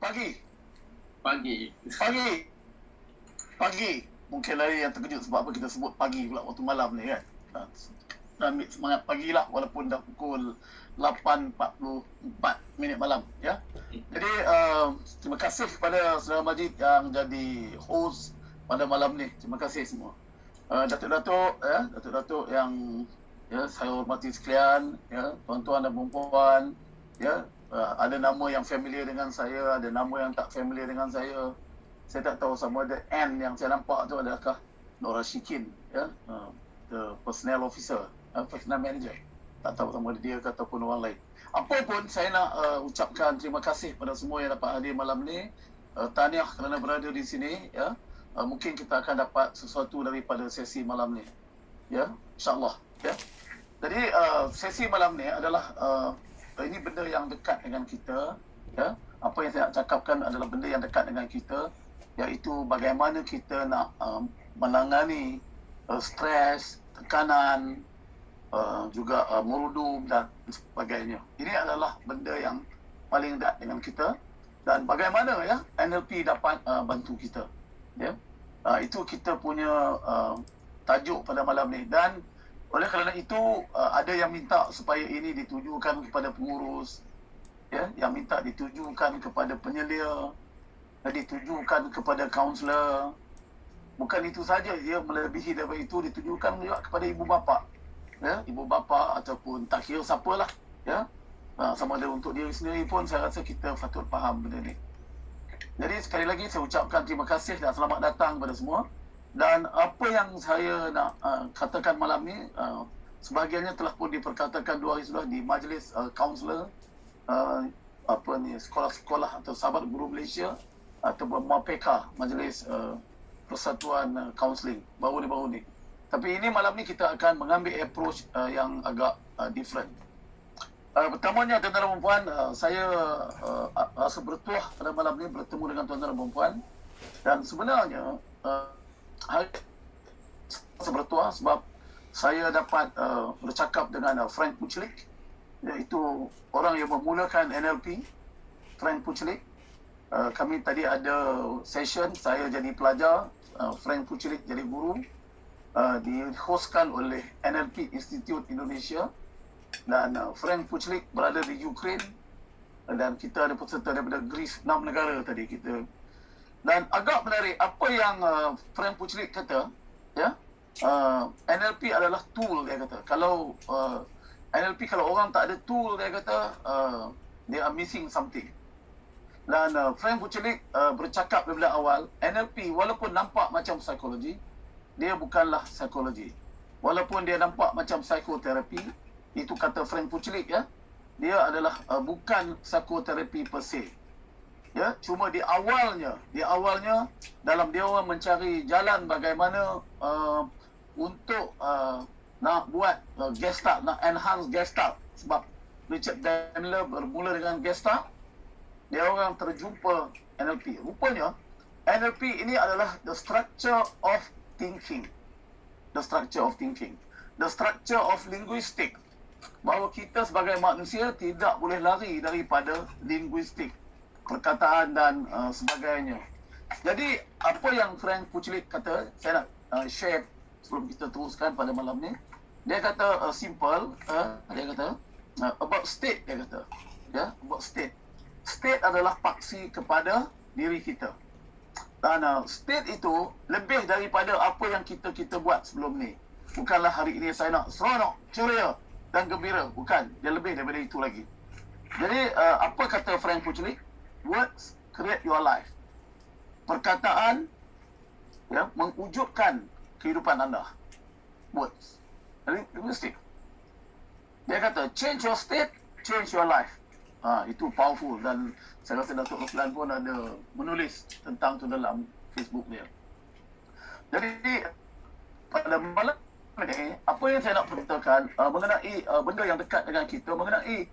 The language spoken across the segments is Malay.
Pagi. Pagi. Mungkin lagi yang terkejut sebab apa kita sebut pagi pula waktu malam ni kan. Ambil semangat pagilah walaupun dah pukul 8.44 malam ya. Jadi terima kasih kepada Saudara Majid yang jadi host pada malam ni. Terima kasih semua. Datuk-datuk yang saya hormati sekalian, ya, tuan-tuan dan puan-puan, ya, ada nama yang familiar dengan saya, ada nama yang tak familiar dengan saya. Saya tak tahu sama ada N yang saya nampak tu adakah Nora Shikin, ya, the personnel officer, personnel manager. Tak tahu sama ada dia ke ataupun orang lain. Apa pun saya nak ucapkan terima kasih pada semua yang dapat hadir malam ni. Tahniah kerana berada di sini, ya. Mungkin kita akan dapat sesuatu daripada sesi malam ni, ya, insyaAllah, ya. Jadi sesi malam ni adalah ini benda yang dekat dengan kita, ya. Apa yang saya nak cakapkan adalah benda yang dekat dengan kita, iaitu bagaimana kita nak menangani stres, tekanan, juga merudum dan sebagainya. Ini adalah benda yang paling dekat dengan kita, dan bagaimana ya NLP dapat bantu kita, ya. Itu kita punya tajuk pada malam ni. Dan oleh kerana itu ada yang minta supaya ini ditujukan kepada pengurus, ya, yang minta ditujukan kepada penyelia, ditujukan kepada kaunselor. Bukan itu saja, dia melebihi daripada itu, ditujukan juga kepada ibu bapa, ya, ibu bapa ataupun tak kira siapalah, ya. Sama ada untuk diri sendiri pun saya rasa kita patut faham benda ni. Jadi sekali lagi saya ucapkan terima kasih dan selamat datang kepada semua. Dan apa yang saya nak katakan malam ni, sebahagiannya telah pun diperkatakan 2 hari sudah di majlis kaunselor, sekolah-sekolah atau Sahabat Guru Malaysia ataupun MAPEKA, Majlis Persatuan Kaunseling baru ni. Tapi ini malam ni kita akan mengambil approach yang agak different. Pertamanya tuan-tuan dan puan, saya rasa bertuah pada malam ni bertemu dengan tuan-tuan dan puan. Dan sebenarnya hari saya bertuah sebab saya dapat bercakap dengan Frank Pucelik, iaitu orang yang memulakan NLP, Frank Pucelik. Kami tadi ada session, saya jadi pelajar, Frank Pucelik jadi guru, dihostkan oleh NLP Institute Indonesia. Dan Frank Pucelik berada di Ukraine, dan kita ada peserta daripada Greece, 6 negara tadi kita. Dan agak menarik apa yang Frank Pucelik kata, ya, NLP adalah tool, dia kata. Kalau NLP, kalau orang tak ada tool, dia kata they are missing something. Dan Frank Pucelik bercakap daripada awal, NLP walaupun nampak macam psikologi, dia bukanlah psikologi. Walaupun dia nampak macam psikoterapi, itu kata Frank Pucelik, ya, dia adalah bukan psikoterapi per se, ya. Cuma di awalnya dalam dia orang mencari jalan bagaimana untuk nak buat gestalt, nak enhance gestalt. Sebab Richard Bandler bermula dengan gestalt, dia orang terjumpa NLP. Rupanya NLP ini adalah the structure of thinking, the structure of linguistic. Bahawa kita sebagai manusia tidak boleh lari daripada linguistik, perkataan dan sebagainya. Jadi apa yang Frank Pucelik kata, saya nak share sebelum kita teruskan pada malam ni. Dia kata simple, dia kata about state, dia kata, ya, about state. State adalah paksi kepada diri kita. Dan state itu lebih daripada apa yang kita buat sebelum ni. Bukanlah hari ini saya nak seronok, ceria dan gembira, bukan. Dia lebih daripada itu lagi. Jadi apa kata Frank Pucelik? Words create your life. Perkataan, ya, mewujudkan kehidupan anda. Words. Linguistik. Dia kata change your state, change your life. Itu powerful, dan saya rasa Datuk Roslan pun ada menulis tentang itu dalam Facebook dia. Jadi pada malam ini, apa yang saya nak ceritakan mengenai benda yang dekat dengan kita, mengenai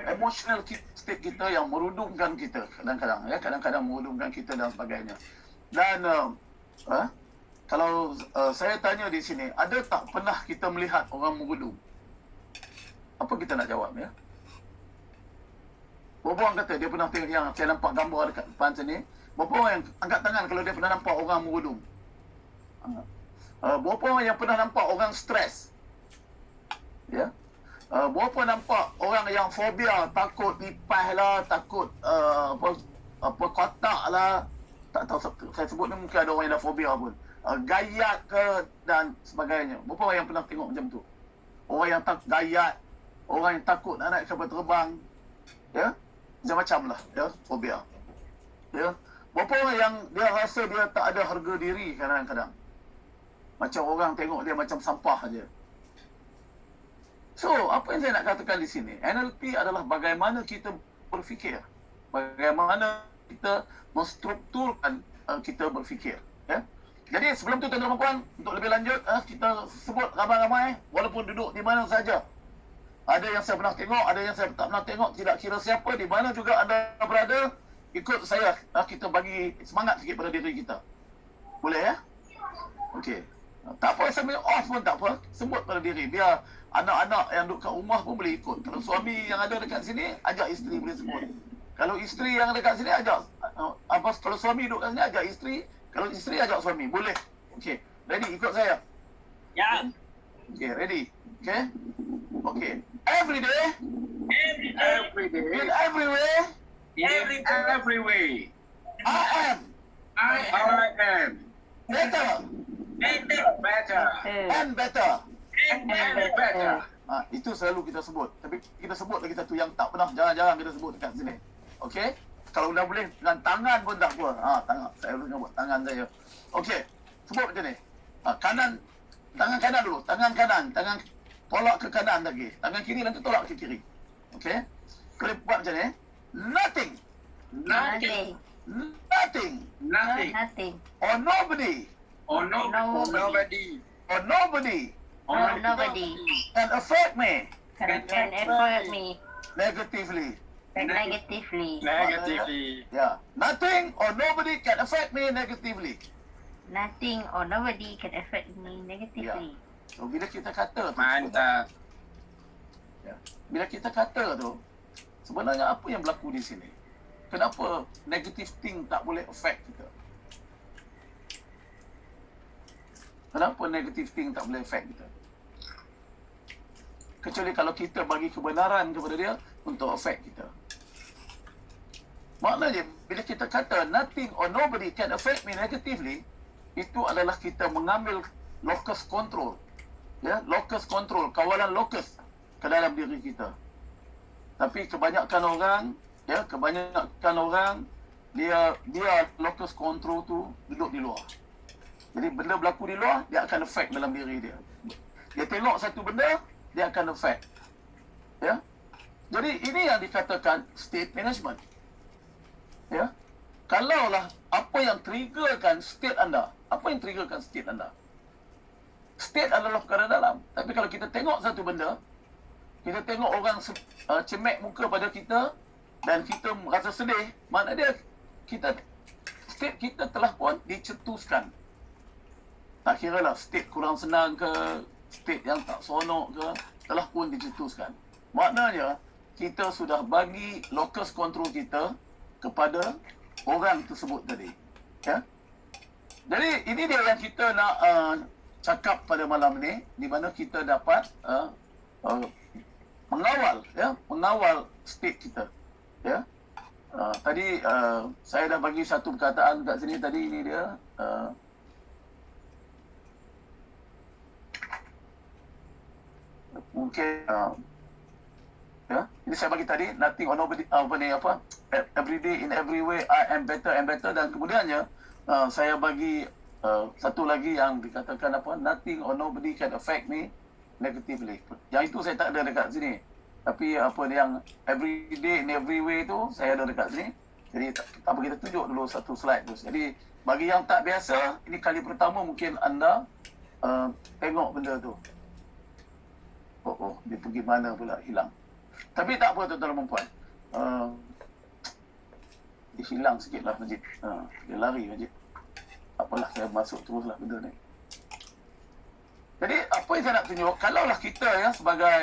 emotional state kita yang merudumkan kita kadang-kadang, ya, kadang-kadang merudumkan kita dan sebagainya. Dan kalau saya tanya di sini, ada tak pernah kita melihat orang merudum? Apa kita nak jawab, ya? Berapa orang kata dia pernah tengok yang saya nampak gambar dekat depan sini. Berapa orang yang angkat tangan kalau dia pernah nampak orang merudum? Berapa orang yang pernah nampak orang stres? Ya. Berapa nampak orang yang fobia, takut lipas lah, takut apa kotak lah. Tak tahu saya sebut ni mungkin ada orang yang dah fobia pun. Gayat ke dan sebagainya. Berapa orang yang pernah tengok macam tu? Orang yang tak gayat, orang yang takut nak naik kapal terbang. Ya. Macam-macam lah, ya, fobia. Ya. Berapa orang yang dia rasa dia tak ada harga diri kadang-kadang. Macam orang tengok dia macam sampah aja. So, apa yang saya nak katakan di sini, NLP adalah bagaimana kita berfikir. Bagaimana kita menstrukturkan kita berfikir. Ya? Jadi, sebelum tu tuan-tuan dan puan, untuk lebih lanjut, kita sebut ramai-ramai, walaupun duduk di mana saja. Ada yang saya pernah tengok, ada yang saya tak pernah tengok, tidak kira siapa, di mana juga anda berada, ikut saya. Kita bagi semangat sikit pada diri kita. Boleh ya? Okey. Tak apa, sambil off pun tak apa. Sebut pada diri. Biar anak-anak yang duduk kat rumah pun boleh ikut. Kalau suami yang ada dekat sini, ajak isteri boleh sebut. Kalau isteri yang dekat sini, ajak. Kalau suami duduk kat sini, ajak isteri. Kalau isteri, ajak suami. Boleh. Okey. Ready? Ikut saya. Ya. Okey, ready? Okey? Okey. Every day. Every day. In every way. Every way. I am. I am. Better. Better. And better. And better. Itu selalu kita sebut. Tapi kita sebut lagi satu yang tak pernah, jarang-jarang kita sebut dekat sini. Okey? Kalau dah boleh dengan tangan pun tak apa. Tangan. Saya dulu buat tangan saya. Okey. Sebut macam ni. Kanan. Tangan kanan dulu. Tangan kanan. Tangan tolak ke kanan lagi. Tangan kiri nanti tolak ke kiri. Okey? Kalau buat macam ni. Nothing. Nothing. Nothing. Nothing. Nothing. Or nobody. Or nobody. Or nobody. Or nobody Can affect me can affect me negatively. negatively. Yeah. Nothing or nobody can affect me negatively. Nothing or nobody can affect me negatively. So bila kita kata tu, Mantap. bila kita kata tu, sebenarnya apa yang berlaku di sini? Kenapa negative thing tak boleh affect kita? Kenapa negative thing tak boleh affect kita? Kecuali kalau kita bagi kebenaran kepada dia untuk affect kita. Maknanya, bila kita kata nothing or nobody can affect me negatively, itu adalah kita mengambil locus control. Ya, locus control, kawalan locus ke dalam diri kita. Tapi kebanyakan orang, dia locus control tu duduk di luar. Jadi benda berlaku di luar, dia akan affect dalam diri dia. Dia tengok satu benda, dia akan affect. Ya. Jadi ini yang dikatakan state management. Ya. Kalaulah apa yang triggerkan state anda, apa yang triggerkan state anda? State adalah perkara dalam. Tapi kalau kita tengok satu benda, kita tengok orang cemek muka pada kita dan kita merasa sedih, makna dia state kita telah pun dicetuskan. Tak kira lah state kurang senang ke, state yang tak seronok ke, telah pun dicetuskan. Maknanya, kita sudah bagi locus control kita kepada orang tersebut tadi. Ya? Jadi, ini dia yang kita nak cakap pada malam ni, di mana kita dapat mengawal state kita. Ya? Tadi saya dah bagi satu perkataan kat sini tadi, ini dia. Mungkin ya, ini saya bagi tadi nothing or nobody, every day in every way I am better and better, dan kemudiannya saya bagi satu lagi yang dikatakan nothing or nobody can affect me negatively. Yang itu saya tak ada dekat sini, tapi yang every day in every way tu saya ada dekat sini. Jadi tak apa, kita tunjuk dulu satu slide tu. Jadi bagi yang tak biasa, ini kali pertama mungkin anda tengok benda tu. Dia pergi mana pula, hilang. Tapi tak apa tuan-tuan dan puan. Dia hilang sikit lah Majid. Dia lari Majid. Apalah, saya masuk teruslah benda ni. Jadi apa yang saya nak tunjuk, kalaulah kita ya sebagai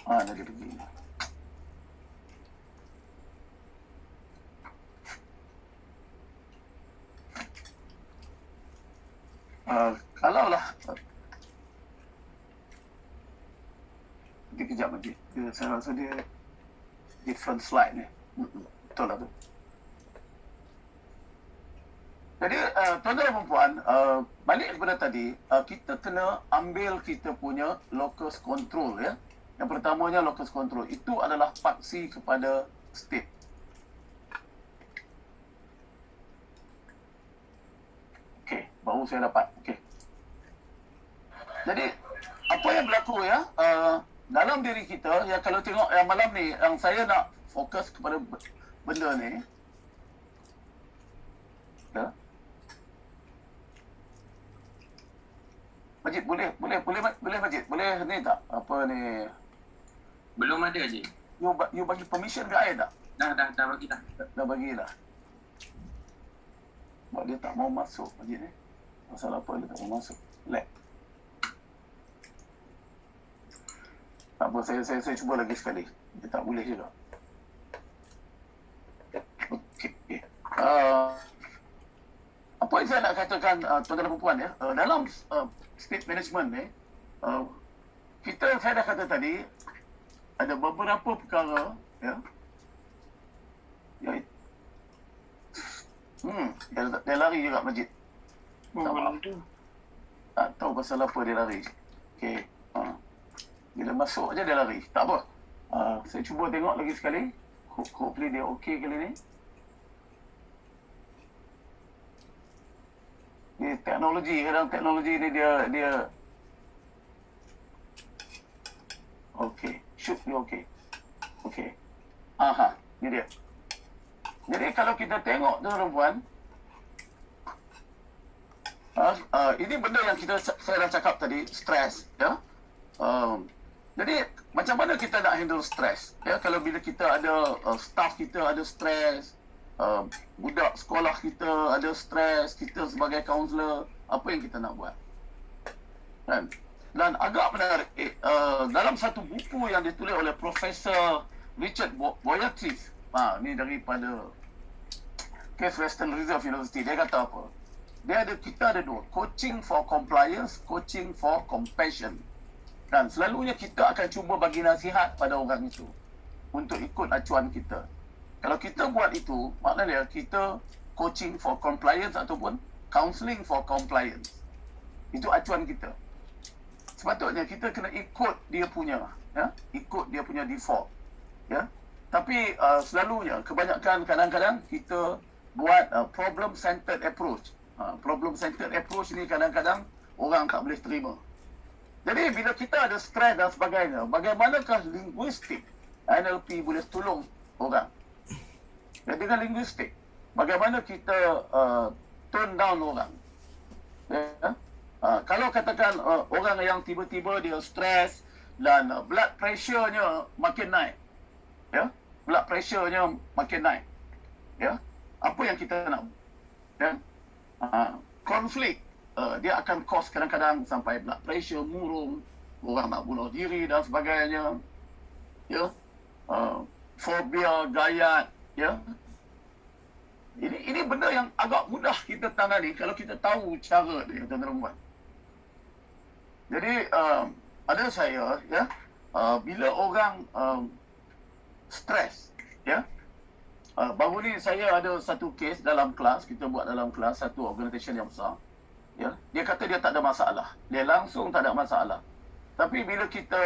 Mana dia pergi? Kalaulah dia kejap lagi. Saya rasa dia different slide ni. Betul lah tu. Jadi tuan-tuan dan puan, balik kepada tadi, kita kena ambil kita punya locus control ya. Yang pertamanya locus control itu adalah paksi kepada state. Okey, baru saya dapat. Okey. Jadi apa yang berlaku ya dalam diri kita ya, kalau tengok yang malam ni yang saya nak fokus kepada benda ni ya. Majid boleh Majid boleh ni tak apa ni, Belum ada je. you bagi permission ke saya tak? Dah bagi dah. Dah bagilah. Sebab dia tak mau masuk Majid ni. Masalah apa dia tak mau masuk? Lag. Tak apa, saya cuba lagi sekali. Dia tak boleh juga. Okey. Apa yang saya nak katakan tuan-tuan dan puan ya, dalam state management ni, saya dah kata tadi, ada beberapa perkara ya. Dia lari juga Majid. Tak tahu pasal apa dia lari. Okey. Bila masuk aja dia lari. Tak apa. Saya cuba tengok lagi sekali. Hopefully dia okey kali ni. Ni teknologi, kadang teknologi ni dia okey. Shoot dia okey. Okey. Aha, ni dia. Jadi kalau kita tengok tuan-tuan, ini benda yang saya dah cakap tadi, stres ya. Jadi macam mana kita nak handle stres ya, kalau bila kita ada staff kita ada stres, budak sekolah kita ada stres, kita sebagai kaunselor, apa yang kita nak buat kan? Dan agak menarik dalam satu buku yang ditulis oleh Profesor Richard Boyatzis, ni daripada Case Western Reserve University, dia kata apa? Kita ada dua, coaching for compliance, coaching for compassion. Dan selalunya kita akan cuba bagi nasihat pada orang itu untuk ikut acuan kita. Kalau kita buat itu, maknanya kita coaching for compliance ataupun counselling for compliance. Itu acuan kita. Sepatutnya kita kena ikut dia punya, ya, ikut dia punya default, ya. Tapi selalunya, kebanyakan kadang-kadang kita buat problem centered approach. Problem centered approach ni kadang-kadang orang tak boleh terima. Jadi bila kita ada stres dan sebagainya, bagaimanakah linguistik NLP boleh tolong orang? Ya, dengan linguistik, bagaimana kita tone down orang? Ya? Kalau katakan orang yang tiba-tiba dia stres dan blood pressure-nya makin naik, ya, blood pressure-nya makin naik, ya, apa yang kita nak? Ya? Konflik. Dia akan cause kadang-kadang sampai blood pressure murung, orang nak bunuh diri dan sebagainya, ya, fobia gayat, ya. Ini benda yang agak mudah kita tangani kalau kita tahu cara dia, tuan-tuan. Jadi ada saya, ya, bila orang stres, ya, baru ni saya ada satu kes dalam kelas, kita buat dalam kelas satu organisasi yang besar. Ya, dia kata dia tak ada masalah. Dia langsung tak ada masalah. Tapi bila kita,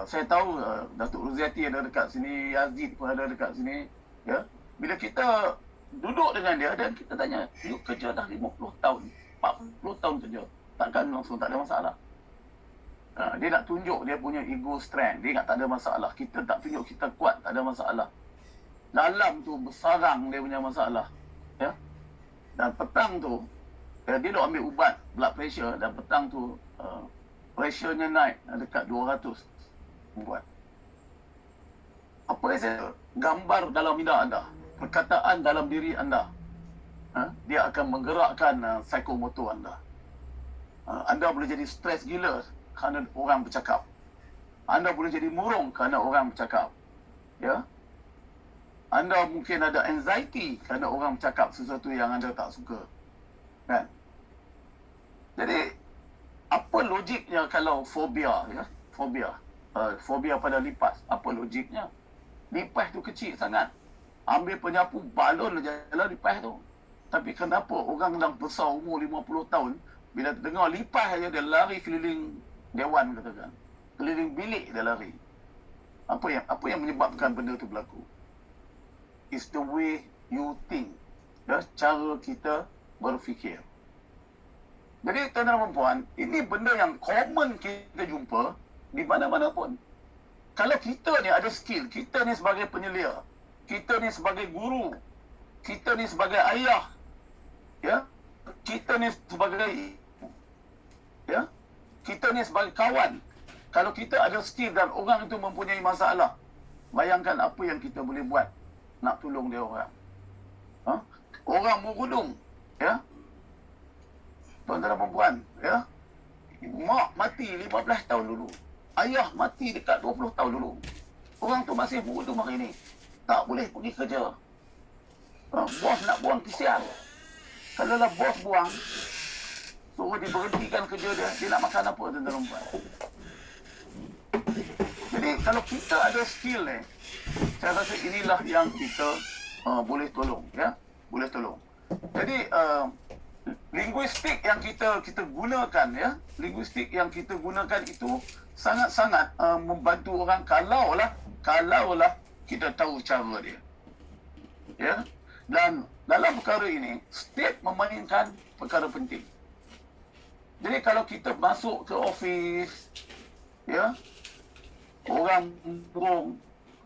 saya tahu Datuk Ruziati ada dekat sini, Yazid pun ada dekat sini. Ya, bila kita duduk dengan dia dan kita tanya, you kerja dah 50 tahun, 40 tahun kerja, takkan langsung tak ada masalah? Dia nak tunjuk dia punya ego strength. Dia ingat tak ada masalah. Kita tak tunjuk kita kuat, tak ada masalah. Dalam tu bersarang dia punya masalah. Ya, dan petang tu, dia nak ambil ubat blood pressure dan petang tu pressure-nya naik dekat 200 buat. Apa yang saya gambar dalam minda anda, perkataan dalam diri anda, dia akan menggerakkan psikomotor anda. Anda boleh jadi stres gila kerana orang bercakap. Anda boleh jadi murung kerana orang bercakap. Ya. Anda mungkin ada anxiety kerana orang bercakap sesuatu yang anda tak suka. Kan? Jadi, apa logiknya kalau fobia, ya? Fobia pada lipas. Apa logiknya? Lipas tu kecil sangat. Ambil penyapu, balon jalan lipas tu. Tapi kenapa orang yang besar umur 50 tahun, bila dengar lipas saja, dia lari keliling dewan, katakan. Keliling bilik dia lari. Apa yang menyebabkan benda tu berlaku? It's the way you think. Ya, cara kita berfikir. Jadi tuan-tuan dan puan, ini benda yang common kita jumpa di mana-mana pun. Kalau kita ni ada skill, kita ni sebagai penyelia, kita ni sebagai guru, kita ni sebagai ayah, ya, kita ni sebagai ibu, ya, kita ni sebagai kawan. Kalau kita ada skill dan orang itu mempunyai masalah, bayangkan apa yang kita boleh buat nak tolong dia orang. Orang menggunung, ya, tuan-tuan dan puan, ya, mak mati 15 tahun dulu, ayah mati dekat 20 tahun dulu. Orang tu masih muda hari ni, tak boleh pergi kerja. Bos nak buang kesian. Kalau lah bos buang, suruh dia berhentikan kerja dia nak makan apa, tuan-tuan dan puan? Jadi kalau kita ada skill ni, saya rasa inilah yang kita boleh tolong, ya, boleh tolong. Jadi linguistik yang kita gunakan, ya, linguistik yang kita gunakan itu sangat-sangat membantu orang kalaulah kita tahu cara dia, ya. Dan dalam perkara ini, state memainkan perkara penting. Jadi kalau kita masuk ke office, ya, orang burung,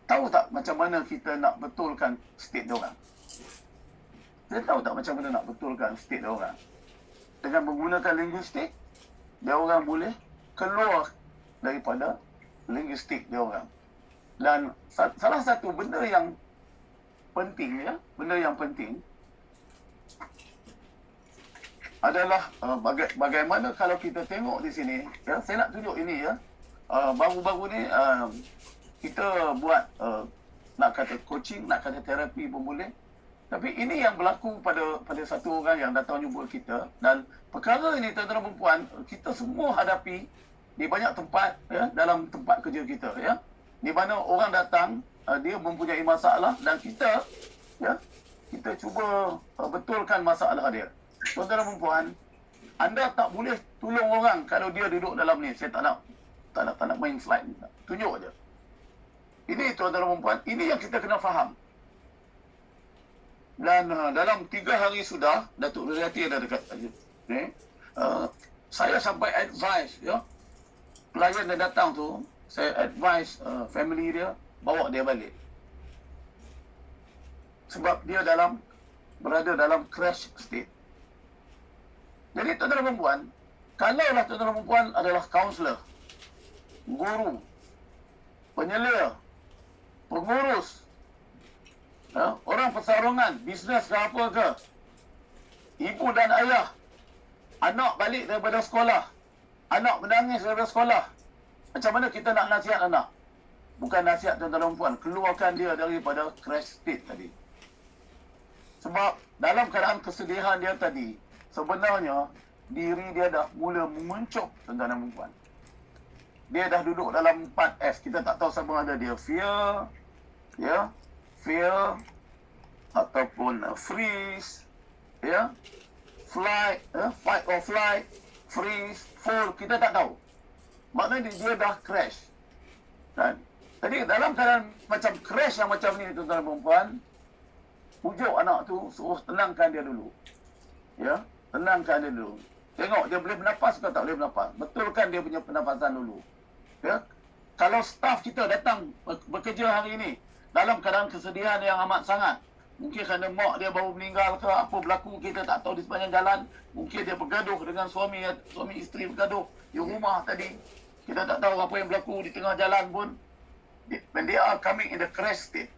tahu tak macam mana kita nak betulkan state diorang? Kita tahu tak macam mana nak betulkan state diorang? Dengan menggunakan linguistik, diorang boleh keluar daripada linguistik diorang. Dan salah satu benda yang penting, ya, benda yang penting adalah bagaimana kalau kita tengok di sini, ya, saya nak tunjuk ini, ya. Baru-baru ni kita buat nak kata coaching, nak kata terapi pun boleh. Tapi ini yang berlaku pada satu orang yang datang jumpa kita, dan perkara ini tuan-tuan dan puan, kita semua hadapi di banyak tempat, ya, dalam tempat kerja kita, ya. Di mana orang datang, dia mempunyai masalah dan kita, ya, kita cuba betulkan masalah dia. Tuan-tuan dan puan, anda tak boleh tolong orang kalau dia duduk dalam ni. Saya tak nak main slide ni. Tunjuk aja. Ini tuan-tuan dan puan, ini yang kita kena faham. Dan dalam 3 hari sudah, Datuk Nurhayati ada dekat ni, saya sampai advise, ya, klien yang datang tu, saya advise family dia, bawa dia balik. Sebab dia berada dalam crash state. Jadi tuan-tuan dan puan, kalaulah tuan-tuan dan puan adalah kaunselor, guru, penyelia, pengurus, ya, orang persarongan, bisnes ke apa ke, ibu dan ayah, anak balik daripada sekolah, anak menangis daripada sekolah, macam mana kita nak nasihat anak? Bukan nasihat tuan-tuan dan puan, keluarkan dia daripada crash state tadi. Sebab dalam keadaan kesedihan dia tadi, sebenarnya diri dia dah mula menguncup, tuan-tuan dan puan. Dia dah duduk dalam 4F. Kita tak tahu sama ada dia fear, ya, fear ataupun freeze, ya, flight, fight or flight, freeze, fall, kita tak tahu. Maknanya dia dah crash. Kan? Jadi dalam keadaan macam crash yang macam ni, tuan-tuan dan puan, pujuk anak tu, suruh tenangkan dia dulu. Ya, tenangkan dia dulu. Tengok dia boleh bernafas ke tak boleh bernafas. Betulkan dia punya pernafasan dulu. Ya. Kalau staf kita datang bekerja hari ini dalam keadaan kesedihan yang amat sangat, mungkin kerana mak dia baru meninggal ke apa berlaku, kita tak tahu di sepanjang jalan, mungkin dia bergaduh dengan suami isteri bergaduh di rumah tadi, kita tak tahu apa yang berlaku di tengah jalan pun, when they are coming in the crash state.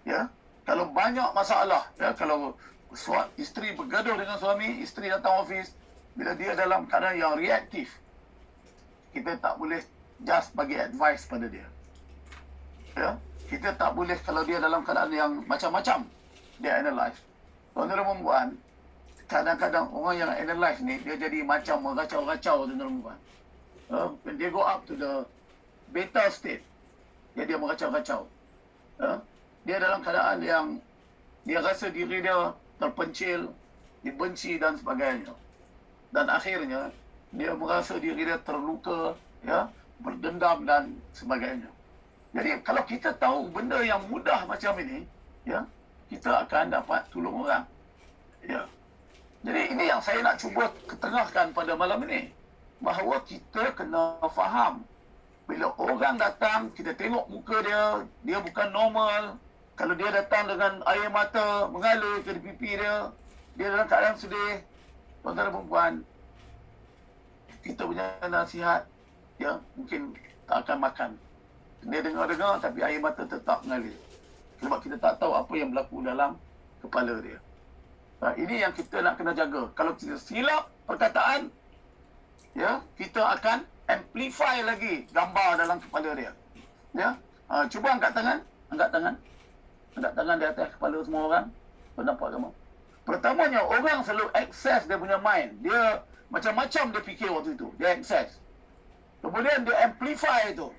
Ya, kalau banyak masalah, ya, kalau isteri bergaduh dengan suami, isteri datang office, bila dia dalam keadaan yang reaktif, kita tak boleh just bagi advice pada dia. Ya, kita tak boleh kalau dia dalam keadaan yang macam-macam dia analyse. Tuan-tuan dan puan, kadang-kadang orang yang analyse ni dia jadi macam meracau-racau, tuan-tuan dan puan. When they go up to the beta state, dia meracau-racau. Dia dalam keadaan yang dia rasa diri dia terpencil, dibenci dan sebagainya. Dan akhirnya dia merasa diri dia terluka, ya, berdendam dan sebagainya. Jadi kalau kita tahu benda yang mudah macam ini, ya, kita akan dapat tolong orang. Ya. Jadi ini yang saya nak cuba ketengahkan pada malam ini, bahawa kita kena faham bila orang datang, kita tengok muka dia, dia bukan normal. Kalau dia datang dengan air mata mengalir ke pipi dia, dia dalam keadaan sedih, tuan-tuan dan puan, kita punya nasihat, ya, mungkin tak akan makan. Dia dengar-dengar tapi air mata tetap mengalir. Sebab kita tak tahu apa yang berlaku dalam kepala dia. Ini yang kita nak kena jaga. Kalau kita silap perkataan, ya, kita akan amplify lagi gambar dalam kepala dia. Ya, cuba angkat tangan, angkat tangan di atas kepala semua orang. Nampak kamu? Pertamanya, orang selalu access dia punya mind. Dia macam-macam dia fikir waktu itu. Dia access. Kemudian dia amplify itu.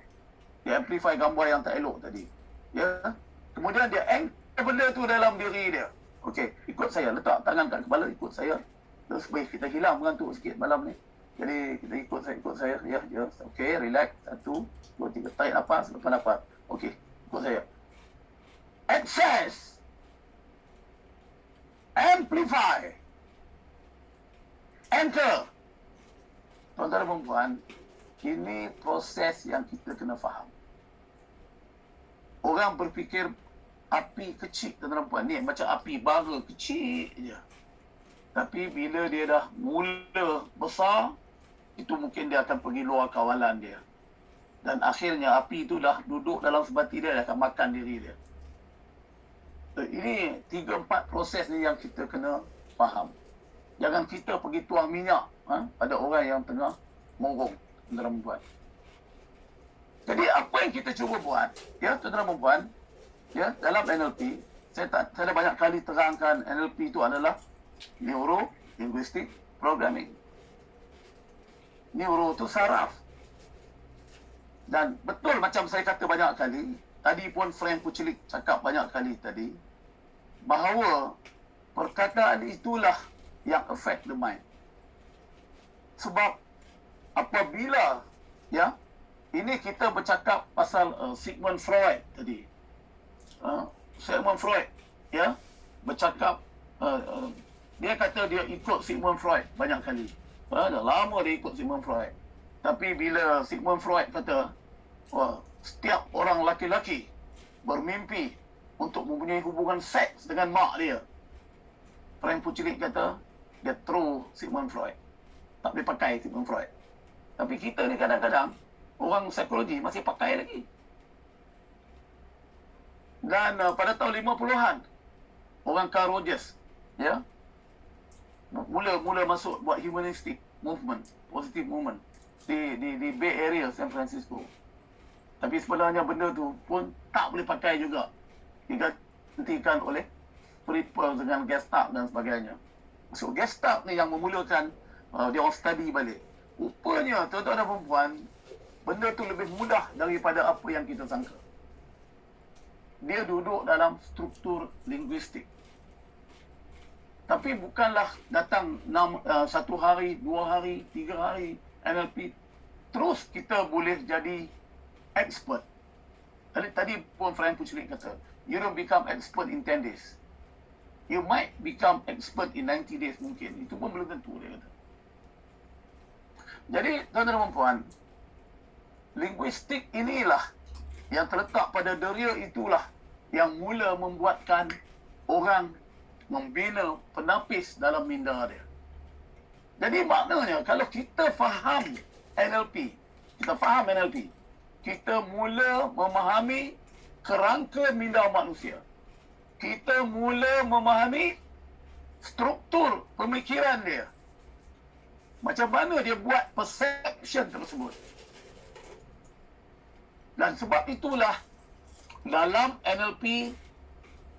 Dia amplify gambar yang tak elok tadi. Ya. Kemudian dia anchor benda tu dalam diri dia. Okey, ikut saya. Letak tangan kat kepala, ikut saya. Terus baik, kita hilang mengantuk sikit malam ni. Jadi kita ikut saya. Ya, ya. Okey, relax. 1, 2, 3. Tarik nafas, lepas nafas. Okey, ikut saya. Access. Amplify. Anchor. Tuan-tuan dan puan, ini proses yang kita kena faham. Orang berfikir api kecil, tuan-tuan dan puan, ni macam api bara kecil je. Tapi bila dia dah mula besar, itu mungkin dia akan pergi luar kawalan dia. Dan akhirnya api itu dah duduk dalam sebati dia akan makan diri dia. Ini 3-4 proses ni yang kita kena faham. Jangan kita pergi tuang minyak pada orang yang tengah murung, tuan-tuan dan puan. Jadi apa yang kita cuba buat, ya, tuan-tuan dan puan, ya, dalam NLP, saya dah banyak kali terangkan NLP itu adalah Neuro Linguistic Programming. Neuro itu saraf. Dan betul macam saya kata banyak kali, tadi pun Frank Pucelik cakap banyak kali tadi, bahawa perkataan itulah yang affect the mind. Sebab apabila, ya, ini kita bercakap pasal Sigmund Freud tadi. Sigmund Freud, ya, bercakap, dia kata dia ikut Sigmund Freud banyak kali. Dah lama dia ikut Sigmund Freud. Tapi bila Sigmund Freud kata, setiap orang laki-laki bermimpi untuk mempunyai hubungan seks dengan mak dia, Frank Pucelik kata, dia throw Sigmund Freud. Tak boleh pakai Sigmund Freud. Tapi kita ni kadang-kadang, orang psikologi masih pakai lagi. Dan pada tahun 50-an, orang Carl Rogers, ya, mula masuk buat humanistic movement, positive movement di Bay Area, San Francisco. Tapi sebenarnya benda tu pun tak boleh pakai juga. Digantikan oleh Friedel dengan Gestalt dan sebagainya. So Gestalt ni yang memulakan dia orang study balik. Rupanya, tuan-tuan dan puan, benda tu lebih mudah daripada apa yang kita sangka. Dia duduk dalam struktur linguistik. Tapi bukanlah datang 1 hari, 2 hari, 3 hari NLP. Terus kita boleh jadi expert. Tadi pun Frank Pucelik kata, you don't become expert in 10 days. You might become expert in 90 days mungkin. Itu pun belum tentu, dia kata. Jadi, tuan-tuan dan puan, linguistik inilah yang terletak pada deria itulah yang mula membuatkan orang membina penapis dalam minda dia. Jadi maknanya kalau kita faham NLP, kita mula memahami kerangka minda manusia. Kita mula memahami struktur pemikiran dia. Macam mana dia buat perception tersebut. Dan sebab itulah dalam NLP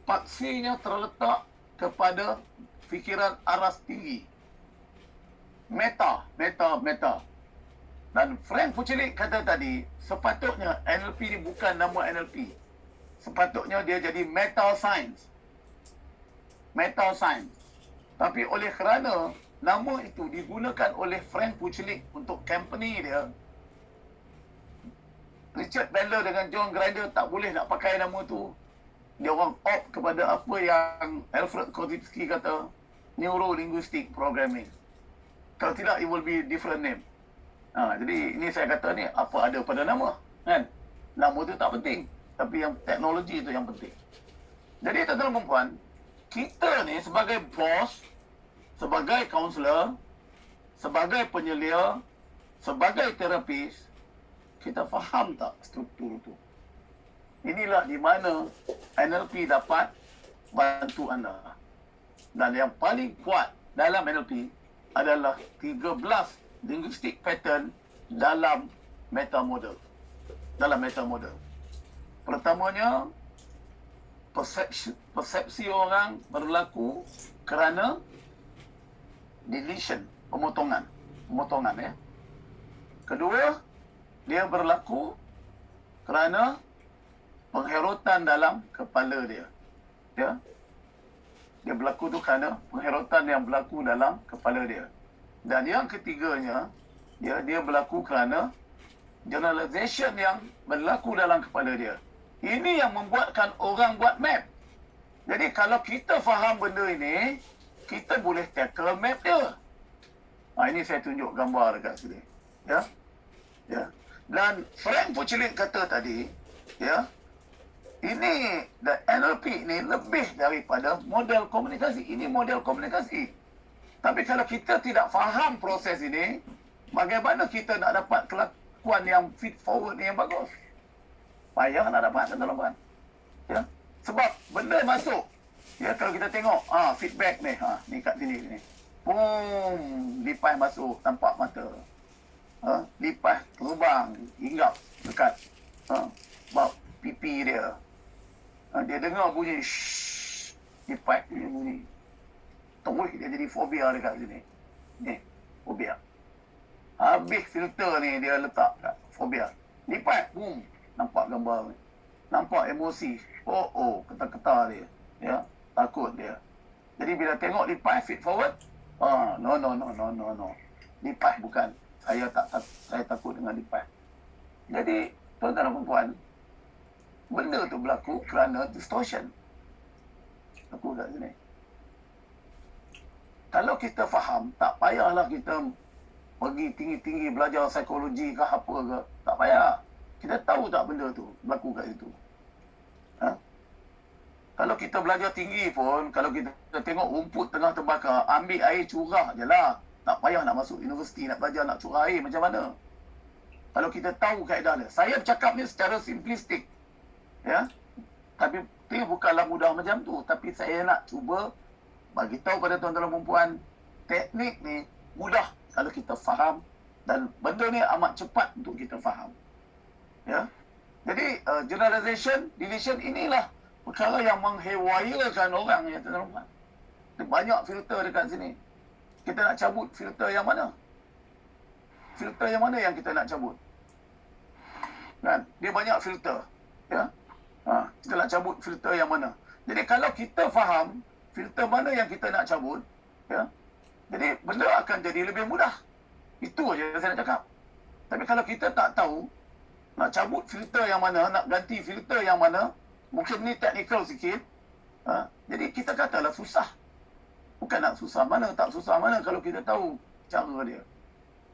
paksinya terletak kepada fikiran aras tinggi. Meta. Dan Frank Fucili kata tadi, sepatutnya NLP ni bukan nama NLP. Sepatutnya dia jadi meta science. Tapi oleh kerana nama itu digunakan oleh Frank Fucili untuk company dia, Richard Bandler dengan John Grinder tak boleh nak pakai nama tu. Dia orang opt kepada apa yang Alfred Korzybski kata, Neuro-linguistic Programming. Kalau tidak, it will be different name. Jadi ini saya kata ni, apa ada pada nama. Kan? Nama tu tak penting. Tapi yang teknologi itu yang penting. Jadi tuan-tuan dan puan, kita ni sebagai bos, sebagai kaunselor, sebagai penyelia, sebagai terapis, kita faham tak struktur tu? Inilah di mana NLP dapat bantu anda. Dan yang paling kuat dalam NLP adalah 13 linguistic pattern dalam meta model. Pertamanya, persepsi orang berlaku kerana deletion, pemotongan ya. Kedua, dia berlaku kerana pengherutan dalam kepala dia. Dia berlaku tu kerana pengherutan yang berlaku dalam kepala dia. Dan yang ketiganya, dia berlaku kerana generalization yang berlaku dalam kepala dia. Ini yang membuatkan orang buat map. Jadi kalau kita faham benda ini, kita boleh tackle map dia. Ini saya tunjuk gambar dekat sini. Ya. Dan Frank Fucili kata tadi, ini NLP ni lebih daripada model komunikasi. Ini model komunikasi. Tapi kalau kita tidak faham proses ini, bagaimana kita nak dapat kelakuan yang feed forward ni yang bagus? Payah nak dapat, tuan-tuan. Ya. Sebab benda masuk. Ya, kalau kita tengok feedback ni, ni kat sini ni. Boom, lipas masuk, nampak mata. Lipas terbang, hinggap dekat bab pipi dia. Dia dengar bunyi shhh, lipas punya bunyi. Terus dia jadi fobia dekat sini. Ni, fobia. Habis filter ni dia letak kat fobia. Lipas, boom, nampak gambar ni. Nampak emosi. Oh, ketar-ketar dia. Ya, takut dia. Jadi bila tengok lipas feed forward, no. Lipas bukan. Saya takut dengan lipas. Jadi, tuan-tuan dan puan, benda tu berlaku kerana distortion. Berlaku kat sini. Kalau kita faham, tak payahlah kita pergi tinggi-tinggi belajar psikologi ke apa ke. Tak payah. Kita tahu tak benda tu berlaku kat situ. Kalau kita belajar tinggi pun, kalau kita tengok rumput tengah terbakar, ambil air curah je lah. Tak payah nak masuk universiti, nak belajar, nak curah air macam mana. Kalau kita tahu kaedah dia. Saya bercakap ni secara simplistik. Ya. Tapi dia bukanlah mudah macam tu. Tapi saya nak cuba bagi tahu pada tuan-tuan dan puan, teknik ni mudah kalau kita faham. Dan benda ni amat cepat untuk kita faham. Ya. Jadi, generalization, deletion inilah perkara yang menghewayakan orang, ya tuan-tuan dan puan. Banyak filter dekat sini. Kita nak cabut filter yang mana? Filter yang mana yang kita nak cabut? Kan? Dia banyak filter. Ya? Kita nak cabut filter yang mana? Jadi kalau kita faham filter mana yang kita nak cabut, ya, jadi benda akan jadi lebih mudah. Itu aja saya nak cakap. Tapi kalau kita tak tahu nak cabut filter yang mana, nak ganti filter yang mana, mungkin ni teknikal sikit. Jadi kita katalah susah. Bukan nak susah mana, tak susah mana kalau kita tahu cara dia.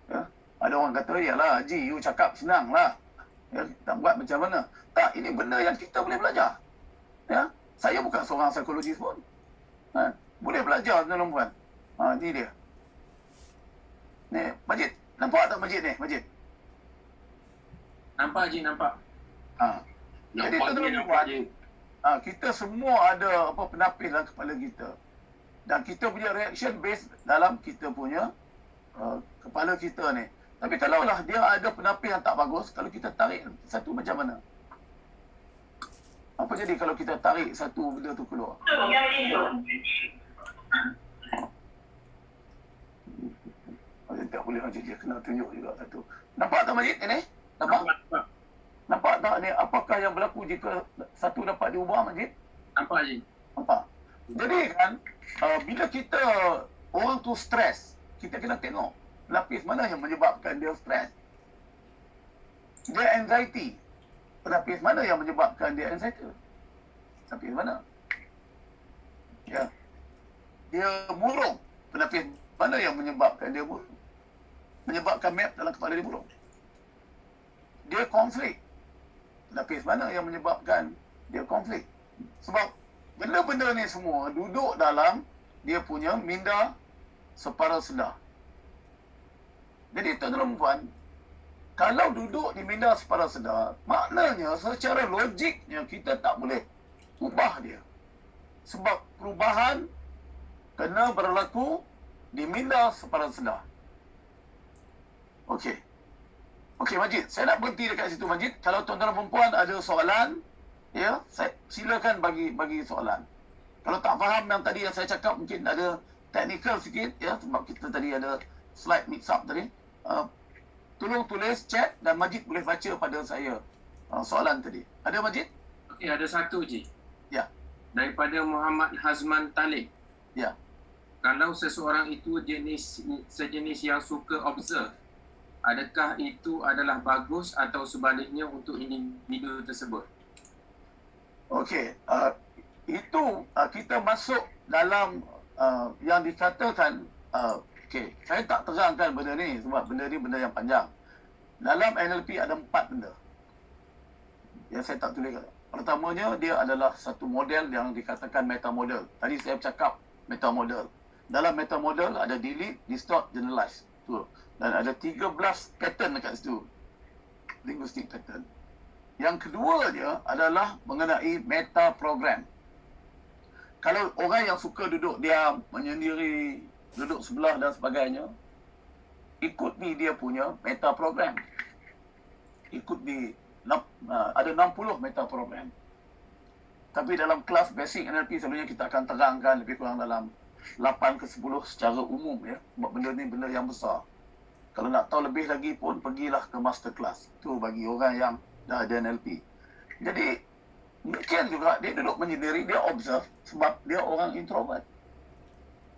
Ya? Ada orang kata, yalah Haji, you cakap senang lah. Ya, tak buat macam mana. Tak, ini benda yang kita boleh belajar. Ya? Saya bukan seorang psikologis pun. Boleh belajar, tuan-tuan. Ni dia. Ni, Majid. Nampak tak Majid ni? Majid. Nampak Haji, nampak. Jadi Nampak tuan-tuan, Haji. kita semua ada penapis dalam kepala kita. Dan kita punya reaction based dalam kita punya kepala kita ni. Tapi kalaulah dia ada penapis yang tak bagus, kalau kita tarik satu macam mana? Apa jadi kalau kita tarik satu benda tu keluar? Majid tak boleh, Majid dia kena tunjuk juga satu. Nampak tak Majid ini? Nampak? Nampak tak ni? Apakah yang berlaku jika satu dapat diubah Majid? Nampak je. Nampak? Jadi kan, bila kita orang tu stres, kita kena tengok lapis mana yang menyebabkan dia stres. Dia anxiety. Lapis mana yang menyebabkan dia anxiety? Lapis mana? Ya. Dia murung. Lapis mana yang menyebabkan dia murung? Menyebabkan map dalam kepala dia murung. Dia konflik. Lapis mana yang menyebabkan dia konflik? Sebab benda-benda ni semua duduk dalam dia punya minda separa sedar. Jadi tuan-tuan dan puan, kalau duduk di minda separa sedar, maknanya secara logiknya kita tak boleh ubah dia. Sebab perubahan kena berlaku di minda separa sedar. Okey. Okey Majid, saya nak berhenti dekat situ Majid. Kalau tuan-tuan dan puan ada soalan, ya, silakan bagi soalan. Kalau tak faham yang tadi yang saya cakap, mungkin ada technical sikit, ya, sebab kita tadi ada slide mix up tadi. Tolong tulis chat dan Majid boleh baca pada saya soalan tadi. Ada Majid? Okey, ada satu je. Ya. Daripada Muhammad Hazman Talib. Ya. Kalau seseorang itu sejenis yang suka observe, adakah itu adalah bagus atau sebaliknya untuk individu tersebut? Okey, itu kita masuk dalam yang dikatakan, okey, saya tak terangkan benda ni sebab benda ni benda yang panjang. Dalam NLP ada 4 benda yang saya tak tulis. Pertamanya, dia adalah satu model yang dikatakan meta model. Tadi saya cakap meta model. Dalam meta model ada delete, distort, generalize. Tu. Dan ada 13 pattern dekat situ. Linguistic pattern. Yang keduanya adalah mengenai meta program. Kalau orang yang suka duduk diam, menyendiri, duduk sebelah dan sebagainya, ikut ni dia punya meta program. Ikut di ada 60 meta program. Tapi dalam kelas basic NLP sebenarnya kita akan terangkan lebih kurang dalam 8 ke 10 secara umum, ya. Sebab benda ni benda yang besar. Kalau nak tahu lebih lagi pun pergilah ke master class. Itu bagi orang yang dah ada NLP. Jadi mungkin juga dia duduk menyendiri, dia observe sebab dia orang introvert.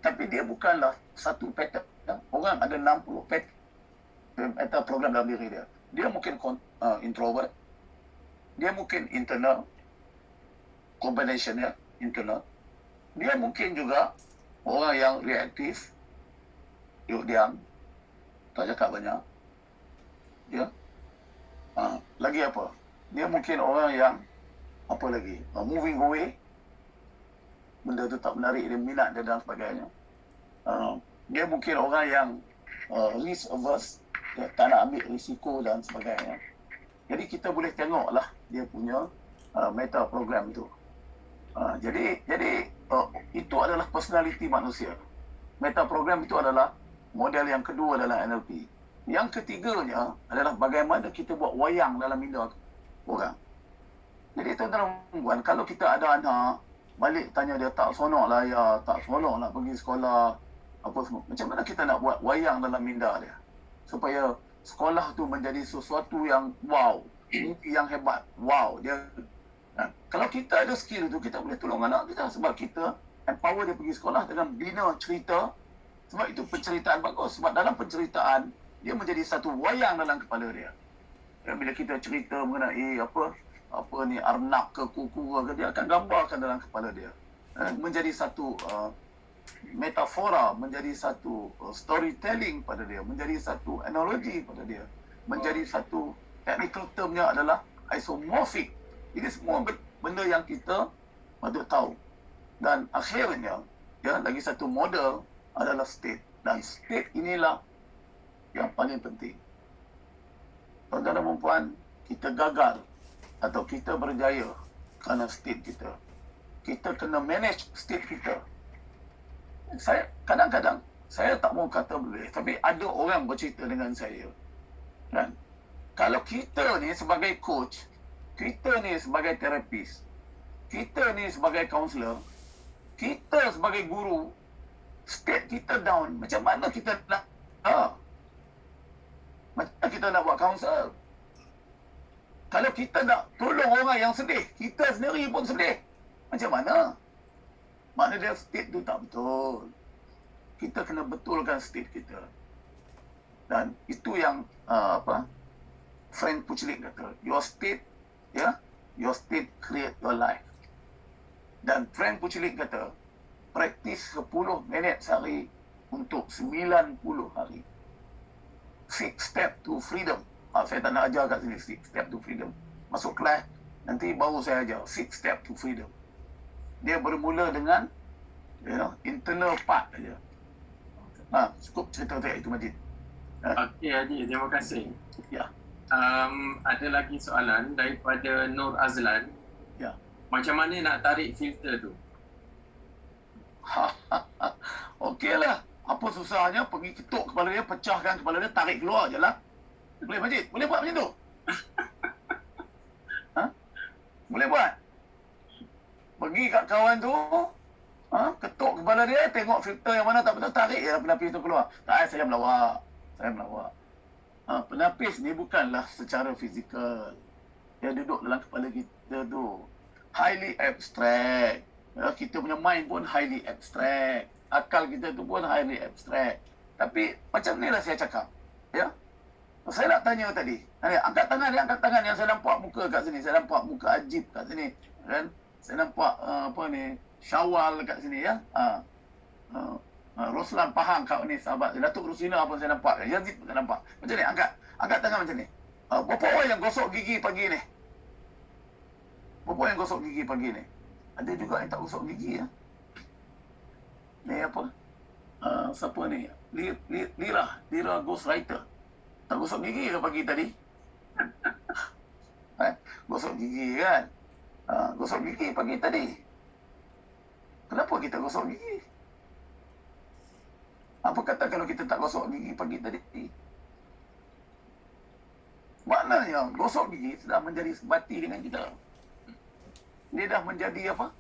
Tapi dia bukanlah satu pattern. Orang ada 60 pattern meta program dalam diri dia. Dia mungkin introvert. Dia mungkin internal. Combination, ya, internal. Dia mungkin juga orang yang reaktif. Duduk diam. Tak cakap banyak. Ya. Lagi apa? Dia mungkin orang yang apa lagi? Moving away. Benda tu tak menarik dia, minat dia dan sebagainya. Dia mungkin orang yang risk averse. Dia tak nak ambil risiko dan sebagainya. Jadi kita boleh tengoklah dia punya meta program tu. Jadi itu adalah personality manusia. Meta program itu adalah model yang kedua dalam NLP. Yang ketiganya adalah bagaimana kita buat wayang dalam minda orang. Jadi tuan-tuan dan puan, kalau kita ada anak, balik tanya dia tak seronok lah ya, tak seronok nak pergi sekolah, apa semua. Macam mana kita nak buat wayang dalam minda dia? Supaya sekolah tu menjadi sesuatu yang wow, mimpi yang hebat. Wow, dia. Kalau kita ada skill tu, kita boleh tolong anak kita sebab kita empower dia pergi sekolah dengan bina cerita. Sebab itu penceritaan bagus. Sebab dalam penceritaan, dia menjadi satu wayang dalam kepala dia. Bila kita cerita mengenai apa ni, arnab ke kukura ke, dia akan gambarkan dalam kepala dia. Menjadi satu metafora, menjadi satu storytelling pada dia, menjadi satu analogi pada dia, menjadi satu technical termnya adalah isomorphic. Ini semua benda yang kita patut tahu. Dan akhirnya, ya, lagi satu model adalah state. Dan state inilah yang paling penting. Tuan-tuan dan puan, kita gagal atau kita berjaya kerana state kita. Kita kena manage state kita. Saya kadang-kadang saya tak mau kata boleh, tapi ada orang bercerita dengan saya. kalau kita ni sebagai coach, kita ni sebagai terapis, kita ni sebagai kaunselor, kita sebagai guru, state kita down, macam mana kita nak macam mana kita nak buat counsel? Kalau kita nak tolong orang yang sedih, kita sendiri pun sedih, macam mana? Maknanya state tu tak betul. Kita kena betulkan state kita. Dan itu yang Frank Pucelik kata, your state, your state create your life. Dan Frank Pucelik kata, praktis 10 minit sehari untuk 90 hari. 6 step to freedom. Saya tak nak ajar kat sini 6 step to freedom. Masuk kelas, nanti baru saya ajar 6 step to freedom. Dia bermula dengan internal part saja. Cukup cerita saya itu, Majid. Okey Haji, terima kasih. Ya. Ada lagi soalan daripada Nur Azlan. Ya. Macam mana nak tarik filter tu? Okeylah. Apa susahnya, pergi ketuk kepala dia, pecahkan kepala dia, tarik keluar je lah. Boleh, Majid? Boleh buat macam tu? Boleh buat? Pergi kat kawan tu, ketuk kepala dia, tengok filter yang mana tak betul, tarik je lah penapis tu keluar. Tak, saya melawak. Penapis ni bukanlah secara fizikal. Dia duduk dalam kepala kita tu. Highly abstract. Kita punya mind pun highly abstract. Akal kita tu pun highly abstract. Tapi macam ni lah saya cakap. Ya. Saya nak tanya tadi. Angkat tangan yang saya nampak muka kat sini. Saya nampak muka Ajib kat sini. Kan? Saya nampak Syawal kat sini ya. Roslan Pahang kau ni sahabat. Datuk Rusina pun saya nampak. Yazid pun saya nampak. Macam ni angkat tangan macam ni. Berapa orang yang gosok gigi pagi ni? Berapa orang yang gosok gigi pagi ni? Ada juga yang tak gosok gigi ya. Ni apa? Siapa ni? Lira Ghostwriter. Tak gosok gigi ke pagi tadi? Gosok gigi kan? Gosok gigi pagi tadi. Kenapa kita gosok gigi? Apa kata kalau kita tak gosok gigi pagi tadi? Maknanya gosok gigi sudah menjadi sebati dengan kita. Dia dah menjadi apa?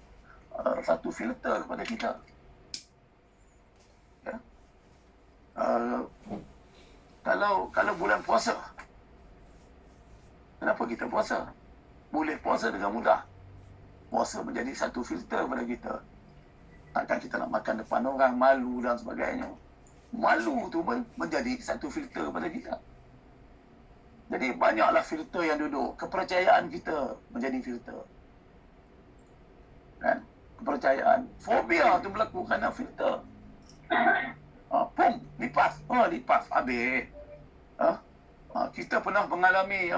Satu filter kepada kita. Ya? Kalau bulan puasa, kenapa kita puasa? Boleh puasa dengan mudah. Puasa menjadi satu filter kepada kita. Takkan kita nak makan depan orang, malu dan sebagainya. Malu tu pun menjadi satu filter kepada kita. Jadi banyaklah filter yang duduk. Kepercayaan kita menjadi filter. Kan? Kepercayaan. Fobia tu berlaku kerana filter. Lipas. Lipas. Habis. Kita pernah mengalami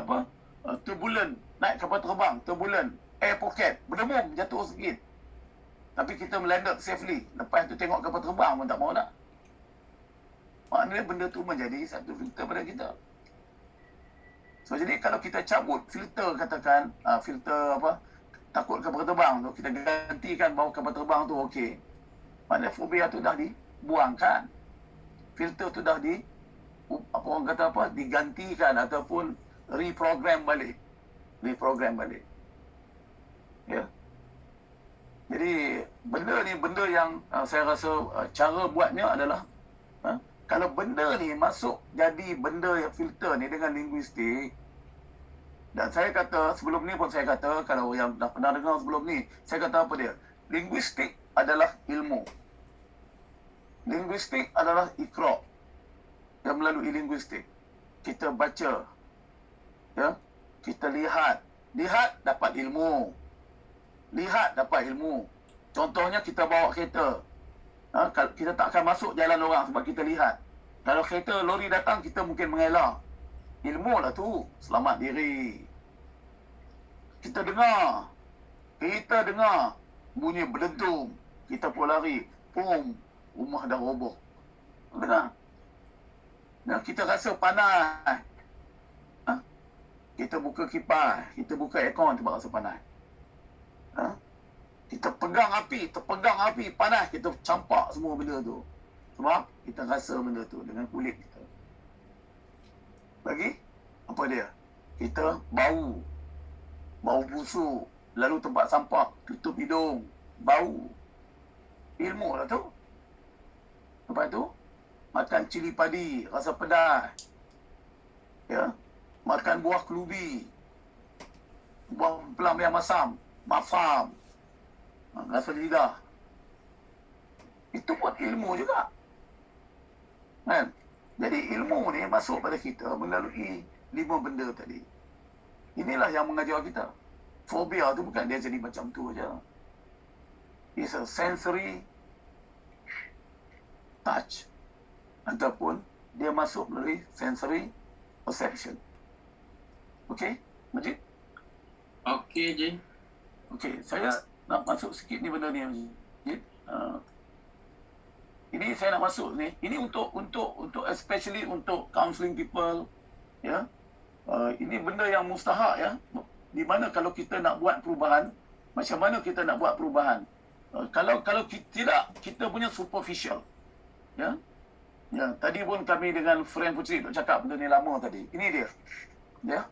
turbulent. Naik kapal terbang. Turbulent. Air pocket. Berdemum. Jatuh sikit. Tapi kita melanded safely. Lepas tu tengok kapal terbang pun tak mau nak. Maknanya benda tu menjadi satu filter pada kita. So, jadi kalau kita cabut filter, katakan, filter takut kapal terbang tu, kita gantikan bahawa kapal terbang tu okey. Maknanya fobia tu dah dibuangkan. Filter tu dah digantikan ataupun reprogram balik. Ya. Jadi benda ni benda yang saya rasa cara buatnya adalah kalau benda ni masuk jadi benda yang filter ni dengan linguistik. Dan saya kata sebelum ni pun saya kata, kalau yang dah pernah dengar sebelum ni, saya kata apa dia? Linguistik adalah ilmu. Linguistik adalah ikra. Dan melalui linguistik kita baca, ya, kita lihat dapat ilmu. Contohnya kita bawa kereta, kita tak akan masuk jalan orang sebab kita lihat. Kalau kereta lori datang, kita mungkin mengelak. Ilmu lah tu, selamat diri. Kita dengar bunyi berdentum, kita pun lari, rumah dah roboh. Dengar. Dan kita rasa panas, kita buka kipas, kita buka aircon, kita rasa panas. Kita terpegang api, panas, kita campak semua benda tu. Sebab kita rasa benda tu dengan kulit kita. Lagi, apa dia? kita bau busuk, lalu tempat sampah, tutup hidung, bau. Ilmu lah tu. Lepas tu, makan cili padi, rasa pedas. Ya. Makan buah kelubi, buah pelam yang masam, mafam, rasa lidah. Itu pun ilmu juga. Kan? Jadi ilmu ni masuk pada kita melalui 5 benda tadi. Inilah yang mengajar kita. Fobia tu bukan dia jadi macam tu aja. It's a sensory touch. Ataupun dia masuk melalui sensory perception. Okey, Majid? Okey je. Okey, saya nak masuk sikit ni benda ni, Majid. Ini saya nak masuk ni. Ini untuk especially untuk counselling people, ya. Ini benda yang mustahak, ya. Di mana kalau kita nak buat perubahan, macam mana kita nak buat perubahan? Kalau tidak, kita punya superficial, ya. Ya, tadi pun kami dengan friend Puteri duk cakap benda ni lama tadi. Ini dia, ya.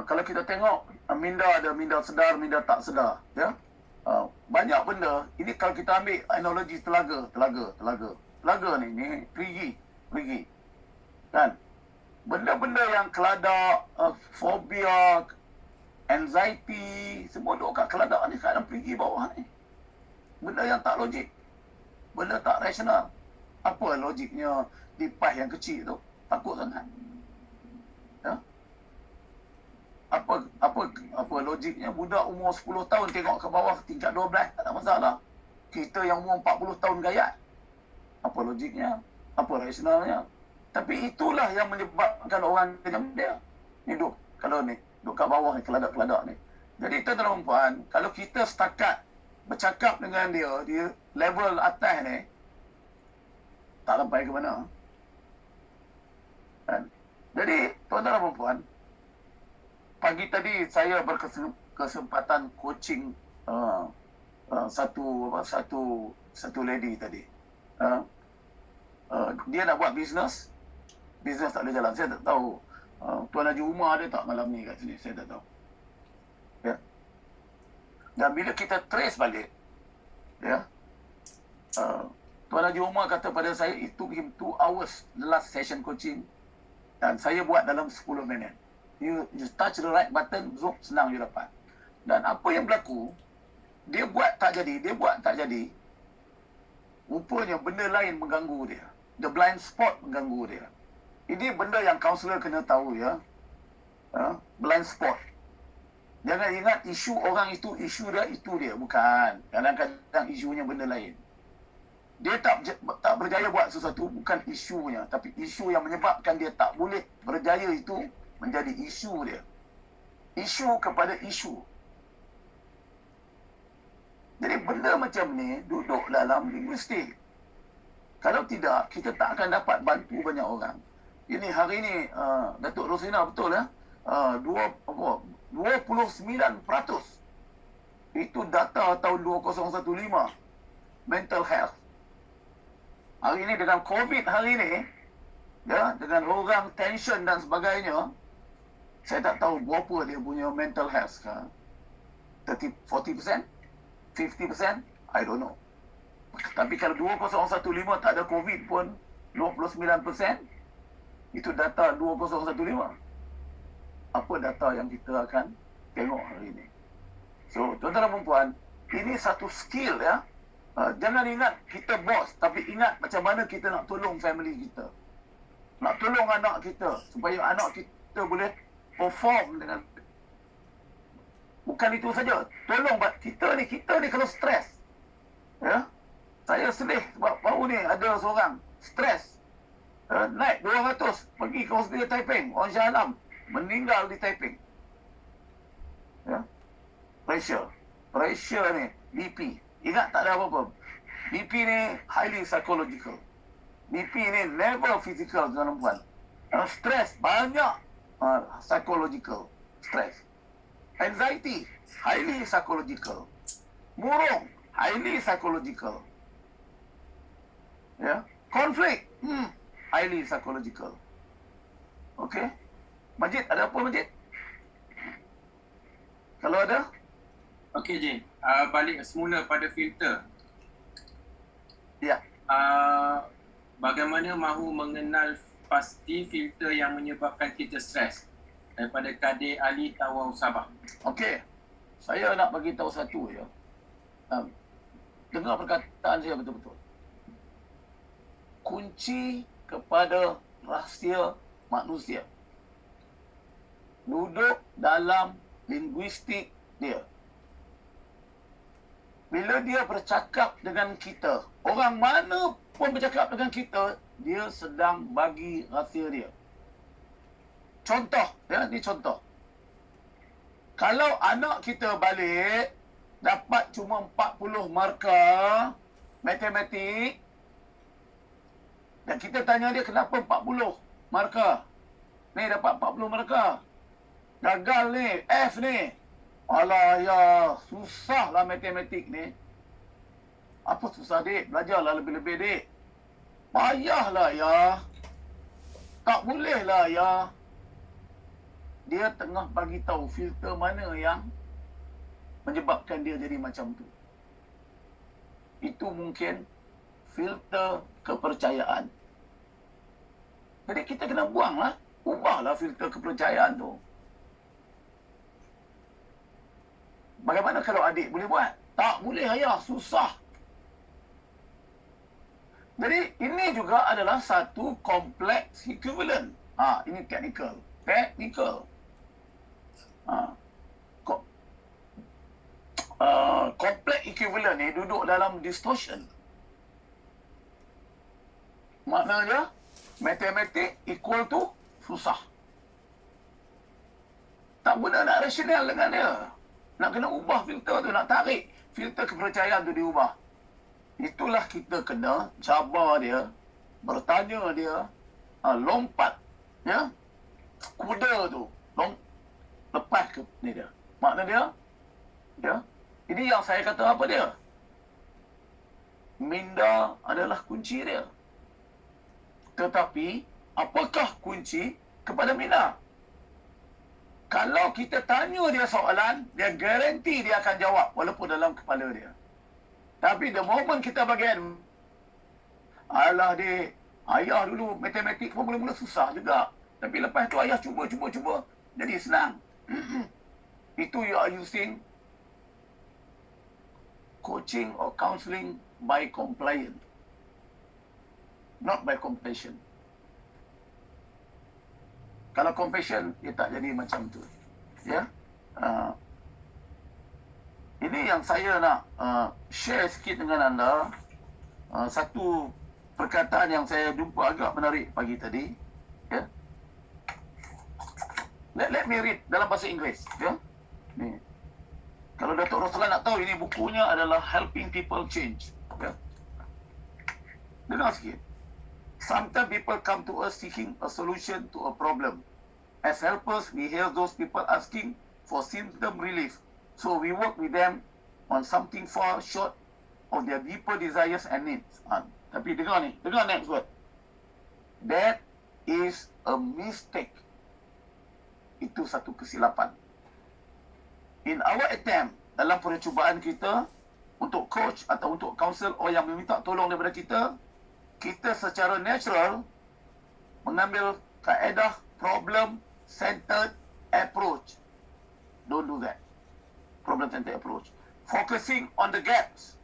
Kalau kita tengok minda ada minda sedar, minda tak sedar, ya. Banyak benda ini kalau kita ambil analogi telaga ni perigi kan, benda-benda yang keladak, fobia, anxiety, semua duk kat keladak ni, kat dalam perigi bawah ni. Benda yang tak logik, benda tak rasional. Apa logiknya di pah yang kecil tu? Takut sangat, ya. Apa logiknya budak umur 10 tahun tengok ke bawah tingkat 12, tak ada masalah. Kita yang umur 40 tahun gayat. Apa logiknya? Apa rasionalnya? Tapi itulah yang menyebabkan orang macam dia. Ni duk kat bawah ni, keladak-keladak ni. Jadi tuan-tuan dan puan, kalau kita setakat bercakap dengan dia level atas ni, tak sampai ke mana. Kan? Jadi tuan-tuan dan puan, pagi tadi saya berkesempatan coaching satu lady tadi. Dia nak buat bisnes tak boleh jalan. Saya tak tahu Tuan Haji Umar ada tak malam ni kat sini, saya tak tahu. Ya. Dan bila kita trace balik, ya, Tuan Haji Umar kata pada saya, it took him 2 hours the last session coaching, dan saya buat dalam 10 minit. You touch the right button, zoom, senang you dapat. Dan apa yang berlaku, dia buat tak jadi, rupanya benda lain mengganggu dia. The blind spot mengganggu dia. Ini benda yang kaunselor kena tahu, ya. Blind spot. Jangan ingat isu orang itu, isu dia, itu dia. Bukan. Kadang-kadang isunya benda lain. Dia tak berjaya buat sesuatu, bukan isunya. Tapi isu yang menyebabkan dia tak boleh berjaya itu menjadi isu dia. Isu kepada isu. Jadi benda macam ni duduk dalam linguistik. Kalau tidak, kita tak akan dapat bantu banyak orang. Ini hari ni Datuk Rosina betul, ya. 29% itu data tahun 2015 mental health. Hari ni dengan COVID hari ni, ya, dengan orang tension dan sebagainya, saya tak tahu berapa dia punya mental health sekarang. 40%? 50%? I don't know. Tapi kalau 2015 tak ada COVID pun 29%, itu data 2015. Apa data yang kita akan tengok hari ini? So, tuan-tuan dan puan, ini satu skill, ya. Jangan ingat kita bos, tapi ingat macam mana kita nak tolong family kita. Nak tolong anak kita, supaya anak kita boleh perform dengan. Bukan itu saja. Tolong kita ni kalau stres. Ya. Saya sedih sebab baru ni ada seorang stres. Naik 200 pergi ke hospital Taiping, orang Shah Alam, meninggal di Taiping. Ya. Pressure ni, BP. Ingat tak ada apa-apa. BP ni highly psychological. BP ni never physical, tuan-tuan dan puan. Stress banyak psychological stress. Anxiety highly psychological. Murung highly psychological. Ya, conflict highly psychological. Okay. Majid, ada apa Majid? Kalau ada? Okey, Jin. Balik semula pada filter. Ya. Bagaimana mahu mengenal pasti filter yang menyebabkan kita stres? Daripada Kadir Ali Tawau Sabah. Okey. Saya nak bagi tahu satu ya. Dengar perkataan saya betul-betul. Kunci kepada rahsia manusia duduk dalam linguistik dia. Bila dia bercakap dengan kita, orang mana pun bercakap dengan kita, dia sedang bagi rahsia dia. Contoh, ya, ini contoh. Kalau anak kita balik dapat cuma 40 markah matematik dan kita tanya dia kenapa 40 markah? Ni dapat 40 markah. Gagal ni, F ni. Alah ya, susahlah matematik ni. Apa susah dik? Belajarlah lebih-lebih dik. Payahlah ya. Tak bolehlah ya. Dia tengah bagi tahu filter mana yang menyebabkan dia jadi macam tu. Itu mungkin filter kepercayaan. Jadi kita kena buanglah. Ubahlah filter kepercayaan tu. Bagaimana kalau adik boleh buat? Tak boleh ayah, susah. Jadi ini juga adalah satu complex equivalent. Ini technical. Technical. Complex equivalent ni duduk dalam distortion. Maknanya matematik equal to susah. Tak guna nak rasional dengan dia. Nak kena ubah filter tu, nak tarik filter kepercayaan tu diubah. Itulah kita kena cabar dia, bertanya dia, lompat, ya, kuda tu, lepas ke ni dia. Makna dia, ya, ini yang saya kata apa dia? Minda adalah kunci dia. Tetapi, apakah kunci kepada minda? Kalau kita tanya dia soalan, dia garanti dia akan jawab walaupun dalam kepala dia. Tapi the moment kita bagi alah dik, ayah dulu matematik pun mula-mula susah juga. Tapi lepas tu ayah cuba, jadi senang. Itu you are using coaching or counselling by compliance. Not by compassion. Kalau compassion, dia tak jadi macam tu. Ya. Ini yang saya nak share sikit dengan anda. Satu perkataan yang saya jumpa agak menarik pagi tadi. Ya. Let me read dalam bahasa Inggeris. Ya. Ni. Kalau Datuk Roslan nak tahu, ini bukunya adalah Helping People Change. Ya. Dengar sikit. Sometimes people come to us seeking a solution to a problem. As helpers, we hear those people asking for symptom relief. So we work with them on something far short of their deeper desires and needs. Tapi dengar next word. That is a mistake. Itu satu kesilapan. In our attempt, dalam percubaan kita untuk coach atau untuk counsel orang yang meminta tolong daripada kita secara natural mengambil kaedah problem-centered approach. Don't do that. Problem-centered approach. Focusing on the gaps.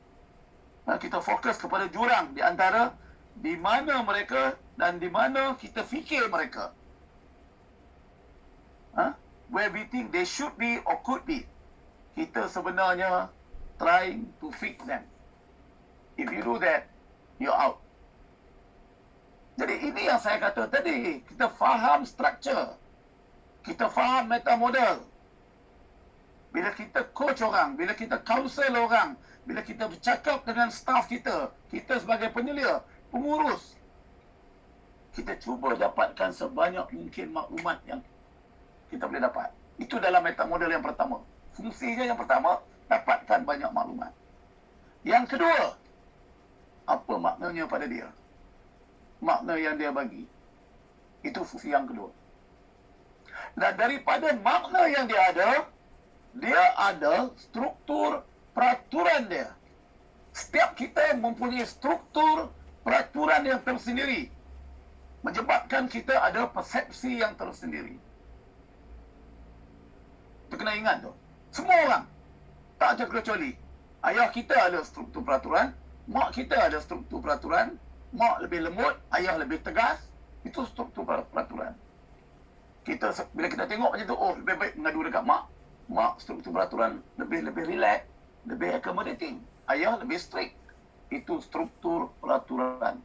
Kita fokus kepada jurang di antara di mana mereka dan di mana kita fikir mereka. Where we think they should be or could be. Kita sebenarnya trying to fix them. If you do that, you're out. Jadi ini yang saya kata tadi, kita faham structure, kita faham meta model. Bila kita coach orang, bila kita counsel orang, bila kita bercakap dengan staff kita sebagai penyelia, pengurus, kita cuba dapatkan sebanyak mungkin maklumat yang kita boleh dapat. Itu dalam meta model yang pertama. Fungsinya yang pertama, dapatkan banyak maklumat. Yang kedua, apa maknanya pada dia? Makna yang dia bagi. Itu fungsi yang kedua. Dan daripada makna yang dia ada struktur peraturan dia. Setiap kita mempunyai struktur peraturan yang tersendiri, menyebabkan kita ada persepsi yang tersendiri. Kita kena ingat tu. Semua orang, tak terkecuali. Ayah kita ada struktur peraturan, mak kita ada struktur peraturan, mak lebih lembut, ayah lebih tegas. Itu struktur peraturan. Bila kita tengok macam tu, oh lebih baik mengadu dekat mak. Mak struktur peraturan lebih relax, lebih accommodating. Ayah lebih strict. Itu struktur peraturan.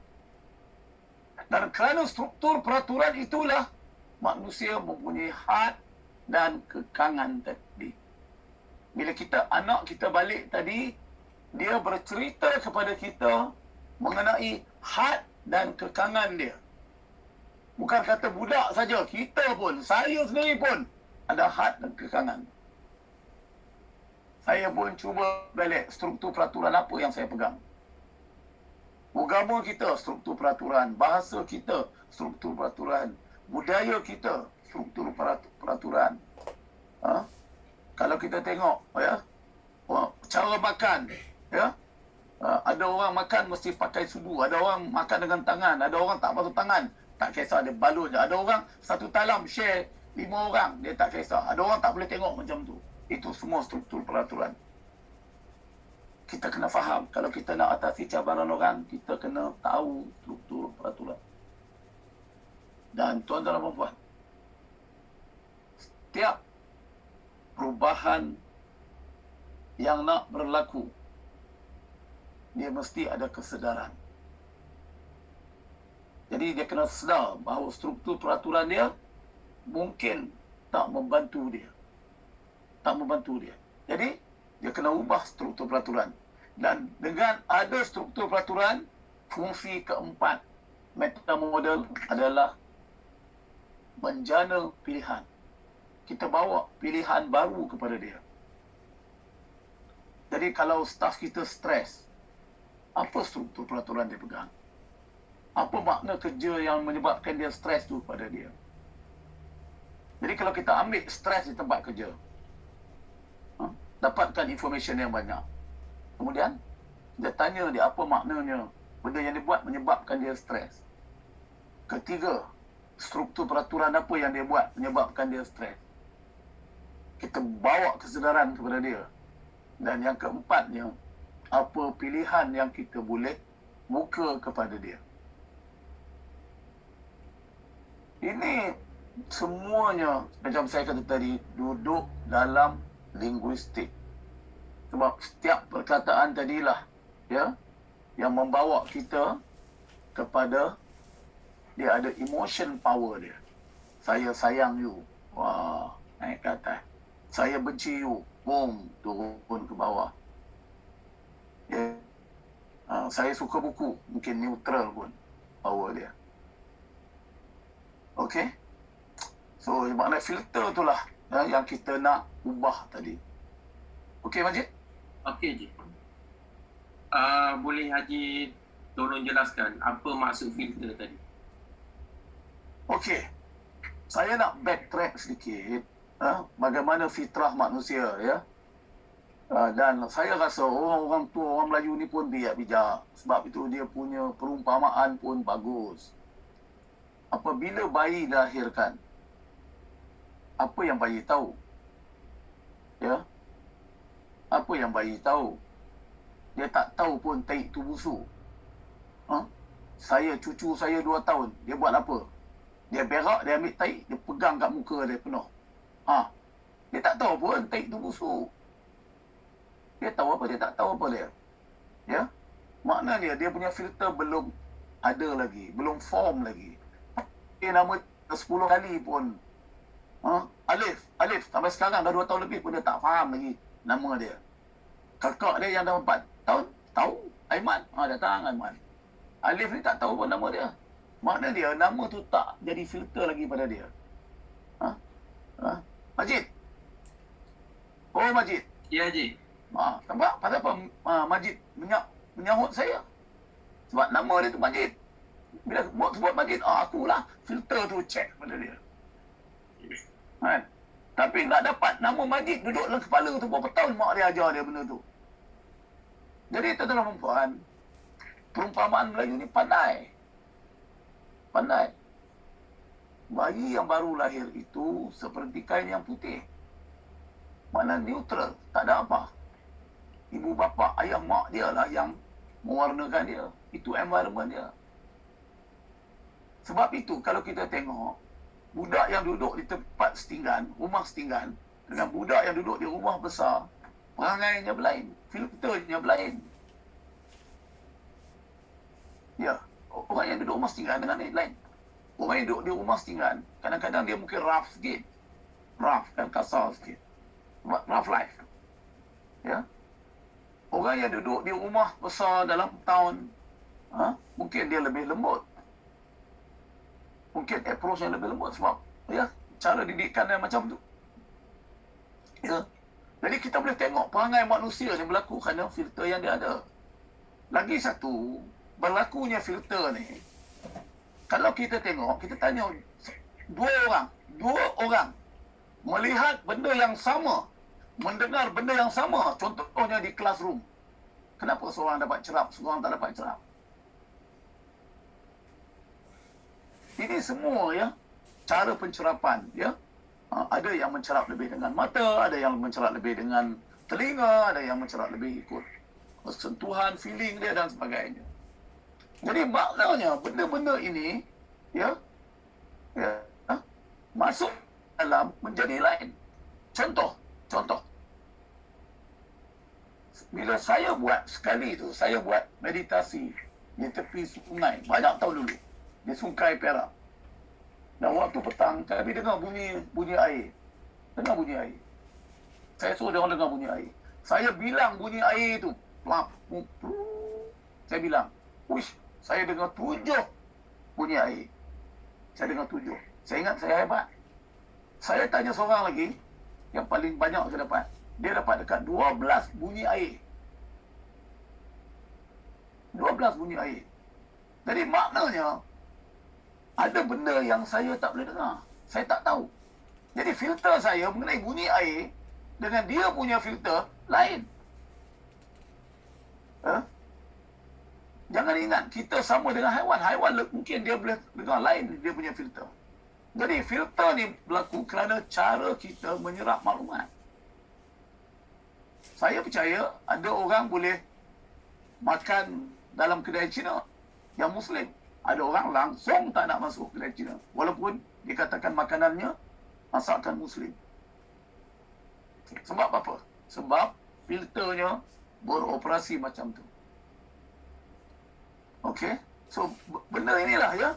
Dan kerana struktur peraturan itulah manusia mempunyai had dan kekangan tadi. Bila anak kita balik tadi, dia bercerita kepada kita mengenai had dan kekangan dia. Bukan kata budak saja, kita pun, saya sendiri pun ada had dan kekangan. Saya pun cuba balik struktur peraturan apa yang saya pegang. Agama kita, struktur peraturan. Bahasa kita, struktur peraturan. Budaya kita, struktur peraturan. Kalau kita tengok, cara makan, ada orang makan mesti pakai sudu, ada orang makan dengan tangan, ada orang tak basuh tangan, tak kisah, dia balun je. Ada orang satu talam share 5 orang, dia tak kisah. Ada orang tak boleh tengok macam tu. Itu semua struktur peraturan. Kita kena faham, kalau kita nak atasi cabaran orang, kita kena tahu struktur peraturan. Dan tuan-tuan dan puan-puan, setiap perubahan yang nak berlaku, dia mesti ada kesedaran. Jadi dia kena sedar bahawa struktur peraturan dia mungkin tak membantu dia. Jadi dia kena ubah struktur peraturan. Dan dengan ada struktur peraturan, fungsi keempat meta model adalah menjana pilihan. Kita bawa pilihan baru kepada dia. Jadi kalau staf kita stres, apa struktur peraturan dia pegang? Apa makna kerja yang menyebabkan dia stres tu pada dia? Jadi kalau kita ambil stres di tempat kerja, dapatkan information yang banyak. Kemudian, dia tanya dia apa maknanya benda yang dia buat menyebabkan dia stres. Ketiga, struktur peraturan apa yang dia buat menyebabkan dia stres. Kita bawa kesedaran kepada dia. Dan yang keempatnya, apa pilihan yang kita boleh buka kepada dia. Ini semuanya, macam saya kata tadi, duduk dalam linguistik. Sebab setiap perkataan tadilah yang membawa kita kepada dia ada emotion power dia. Saya sayang you. Wah, naik ke atas. Saya benci you. Boom, turun ke bawah. Saya suka buku. Mungkin neutral pun power dia. Okey? So, makna filter itulah yang kita nak ubah tadi. Okey, Majid? Okey, Cik. Boleh Haji tolong jelaskan apa maksud filter tadi? Okey. Saya nak backtrack sedikit. Bagaimana fitrah manusia, ya. Dan saya rasa orang tua, orang Melayu ni pun bijak. Sebab itu dia punya perumpamaan pun bagus. Apabila bayi dilahirkan, apa yang bayi tahu? Ya. Apa yang bayi tahu? Dia tak tahu pun tahi tu busuk. Cucu saya 2 tahun, dia buat apa? Dia berak, dia ambil tahi, dia pegang kat muka dia penuh. Dia tak tahu pun tahi tu busuk. Dia tahu apa? Dia tak tahu apa dia. Ya? Maknanya dia punya filter belum ada lagi, belum form lagi. Dia nama 10 kali pun. Alif. Sampai sekarang dah 2 tahun lebih pun dia tak faham lagi nama dia. Kakak dia yang dah 4 tahun, tahu. Aiman. Datang Aiman. Alif ni tak tahu pun nama dia. Makna dia, nama tu tak jadi filter lagi pada dia. Majid. Oh, Majid. Ya, Haji. Nampak? Pasal apa Majid menyahut saya? Sebab nama dia tu Majid. Bila sebut Majid, akulah filter tu check pada dia. Kan? Tapi nak dapat nama Majid duduk dalam kepala tu berapa tahun mak dia ajar dia benda tu. Jadi tuan-tuan dan puan, perumpamaan Melayu ni pandai. Pandai. Bayi yang baru lahir itu seperti kain yang putih. Makna neutral, tak ada apa. Ibu bapa, ayah mak dia lah yang mewarnakan dia. Itu environment dia. Sebab itu kalau kita tengok budak yang duduk di tempat setinggan, rumah setinggan, dengan budak yang duduk di rumah besar, perangainya berlain, filternya berlain. Ya, orang yang duduk rumah setinggan dengan ni lain. Orang yang duduk di rumah setinggan, kadang-kadang dia mungkin rough sikit. Rough, kan kasar sikit. Rough life. Ya. Orang yang duduk di rumah besar dalam town, mungkin dia lebih lembut. Mungkin approach yang lebih lembut sebab ya, cara didikan dia macam tu. Ya. Jadi kita boleh tengok perangai manusia yang berlaku kerana filter yang dia ada. Lagi satu, berlakunya filter ni, kalau kita tengok, kita tanya dua orang melihat benda yang sama, mendengar benda yang sama, contohnya di classroom. Kenapa seorang dapat cerap, seorang tak dapat cerap? Ini semua ya, cara pencerapan ya. Ada yang mencerap lebih dengan mata, ada yang mencerap lebih dengan telinga, ada yang mencerap lebih ikut sentuhan, feeling dia dan sebagainya. Jadi maknanya benda-benda ini ya masuk dalam menjadi lain. Contoh. Bila saya buat sekali tu, saya buat meditasi di tepi sungai banyak tahun dulu. Di Sungai Perak. Dan waktu petang, kami dengar bunyi air. Dengar bunyi air. Saya suruh dia orang dengar bunyi air. Saya bilang bunyi air tu. Plap. Saya bilang. Uish, saya dengar 7 bunyi air. Saya dengar 7. Saya ingat saya hebat. Saya tanya seorang lagi, yang paling banyak saya dapat. Dia dapat dekat 12 bunyi air. 12 bunyi air. Jadi maknanya, ada benda yang saya tak boleh dengar. Saya tak tahu. Jadi filter saya mengenai bunyi air dengan dia punya filter lain. Jangan ingat kita sama dengan haiwan. Haiwan mungkin dia boleh dengar lain dia punya filter. Jadi filter ni berlaku kerana cara kita menyerap maklumat. Saya percaya ada orang boleh makan dalam kedai Cina yang Muslim. Ada orang langsung tak nak masuk kedai Cina. Walaupun dikatakan makanannya masakan Muslim. Sebab apa? Sebab filternya beroperasi macam tu. Okey? So, benda inilah ya.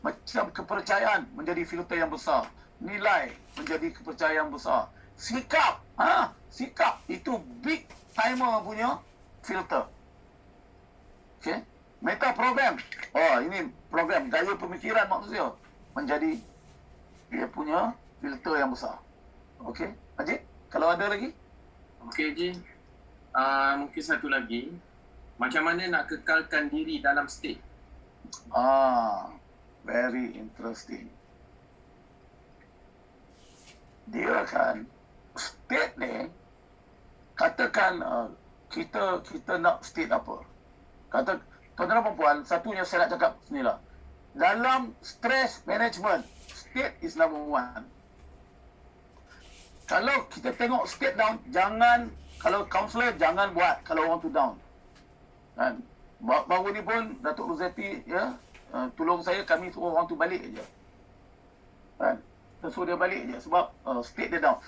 Macam kepercayaan menjadi filter yang besar. Nilai menjadi kepercayaan yang besar. Sikap. Sikap itu big timer punya filter. Okey? Meta program. Ini program gaya pemikiran manusia menjadi dia punya filter yang besar. Okey, Majid, kalau ada lagi? Okey, Ji. Mungkin satu lagi. Macam mana nak kekalkan diri dalam state? Very interesting. Dia kan state ni, katakan kita nak state apa? Tuan-tuan dan puan, satunya saya nak cakap sinilah. Dalam stress management, state is number one. Kalau kita tengok state down, kalau counselor jangan buat kalau orang tu down. Kan? Baru ni pun Datuk Rozeti ya, tolong saya, kami suruh orang tu balik je. Kan? Kita suruh dia balik je sebab state dia down.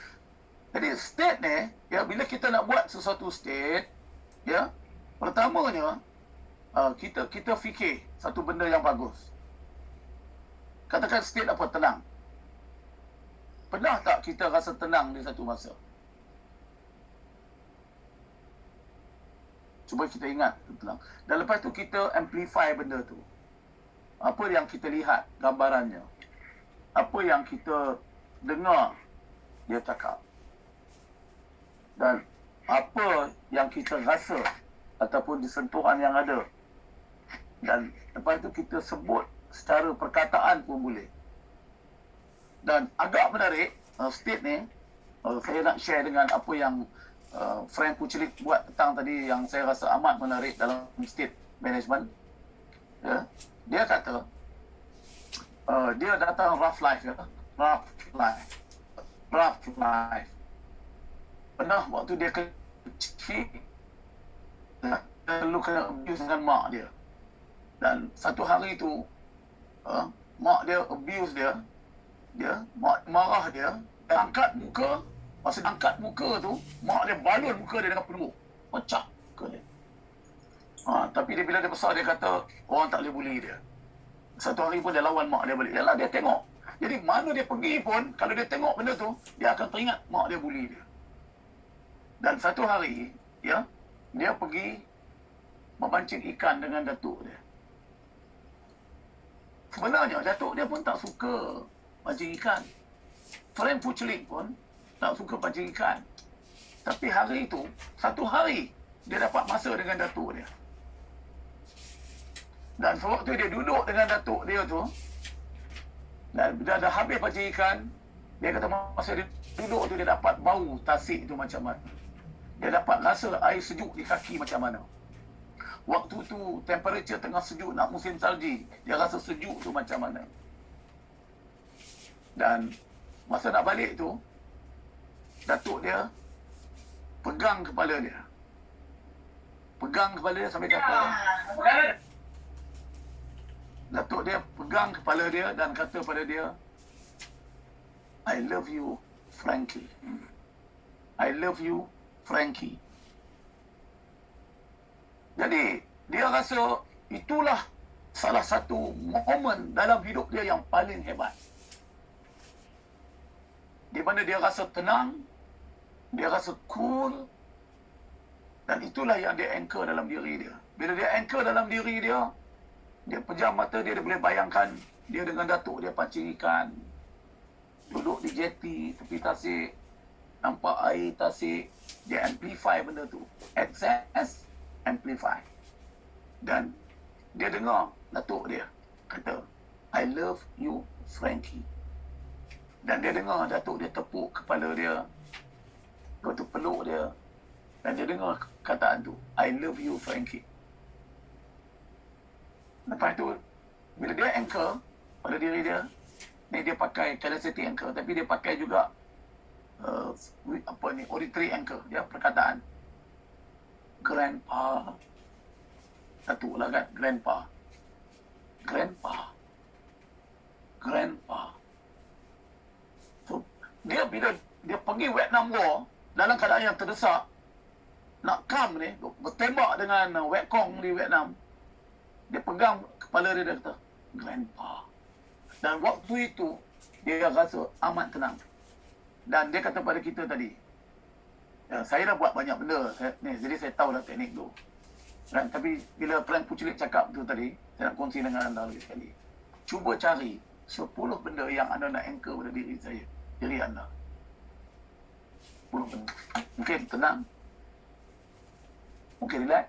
Jadi state ni, ya, bila kita nak buat sesuatu state, ya, pertamanya kita fikir satu benda yang bagus. Katakan state apa? Tenang. Pernah tak kita rasa tenang di satu masa? Cuba kita ingat tenang. Dan lepas tu kita amplify benda tu. Apa yang kita lihat gambarannya? Apa yang kita dengar dia cakap? Dan apa yang kita rasa ataupun di sentuhan yang ada? Dan lepas tu kita sebut secara perkataan pun boleh. Dan agak menarik, state ni, saya nak share dengan apa yang Frank Pucelik buat petang tadi yang saya rasa amat menarik dalam state management. Ya. Dia kata, dia datang rough life. Ya. Rough life. Pernah waktu dia kecil, dia selalu kena abuse dengan mak dia. Dan satu hari tu, mak dia abuse dia, marah dia angkat muka. Masa angkat muka tu, mak dia balun muka dia dengan peluru, pecah muka dia. Tapi bila dia besar, dia kata orang tak boleh bully dia. Satu hari pun dia lawan mak dia balik. Yalah, dia tengok. Jadi mana dia pergi pun, kalau dia tengok benda tu, dia akan teringat mak dia bully dia. Dan satu hari, ya, dia pergi memancing ikan dengan datuk dia. Sebenarnya datuk dia pun tak suka mancing ikan. Frank Pucelik pun tak suka pancing ikan. Tapi hari itu, satu hari, dia dapat masa dengan datuk dia. Dan sewaktu dia duduk dengan datuk dia tu, dan dia dah habis pancing ikan, dia kata masa dia duduk tu, dia dapat bau tasik tu macam mana. Dia dapat rasa air sejuk di kaki macam mana. Waktu tu, temperature tengah sejuk, nak musim salji, dia rasa sejuk tu macam mana. Dan masa nak balik tu, datuk dia pegang kepala dia. Pegang kepala dia sampai kata, datuk dia pegang kepala dia dan kata pada dia, I love you, Frankie. I love you, Frankie. Jadi, dia rasa itulah salah satu momen dalam hidup dia yang paling hebat. Di mana dia rasa tenang, dia rasa cool, dan itulah yang dia anchor dalam diri dia. Bila dia anchor dalam diri dia, dia pejam mata dia boleh bayangkan dia dengan datuk dia pancing ikan, duduk di jeti, tepi tasik, nampak air tasik, dia amplify benda tu. Access, amplify. Dan dia dengar datuk dia kata, I love you, Frankie. Dan dia dengar datuk dia tepuk kepala dia, lepas tu peluk dia, dan dia dengar kataan tu, I love you, Frankie. Lepas tu, bila dia anchor pada diri dia, ni dia pakai kinesthetic anchor, tapi dia pakai juga auditory anchor, ya, perkataan. Grandpa. Satu lah kan, grandpa. So, dia bila dia pergi Vietnam War, dalam keadaan yang terdesak, nak come ni, bertembak dengan Vietcong di Vietnam, dia pegang kepala dia, dia kata, grandpa. Dan waktu itu, dia rasa amat tenang. Dan dia kata pada kita tadi, ya, saya dah buat banyak benda, jadi saya tahu dah teknik tu. Dan, tapi bila Frank Pucelik cakap tu tadi, saya nak kongsi dengan anda lagi sekali. Cuba cari 10 benda yang anda nak anchor pada diri saya, diri anda. 10 benda. Mungkin tenang, mungkin relax,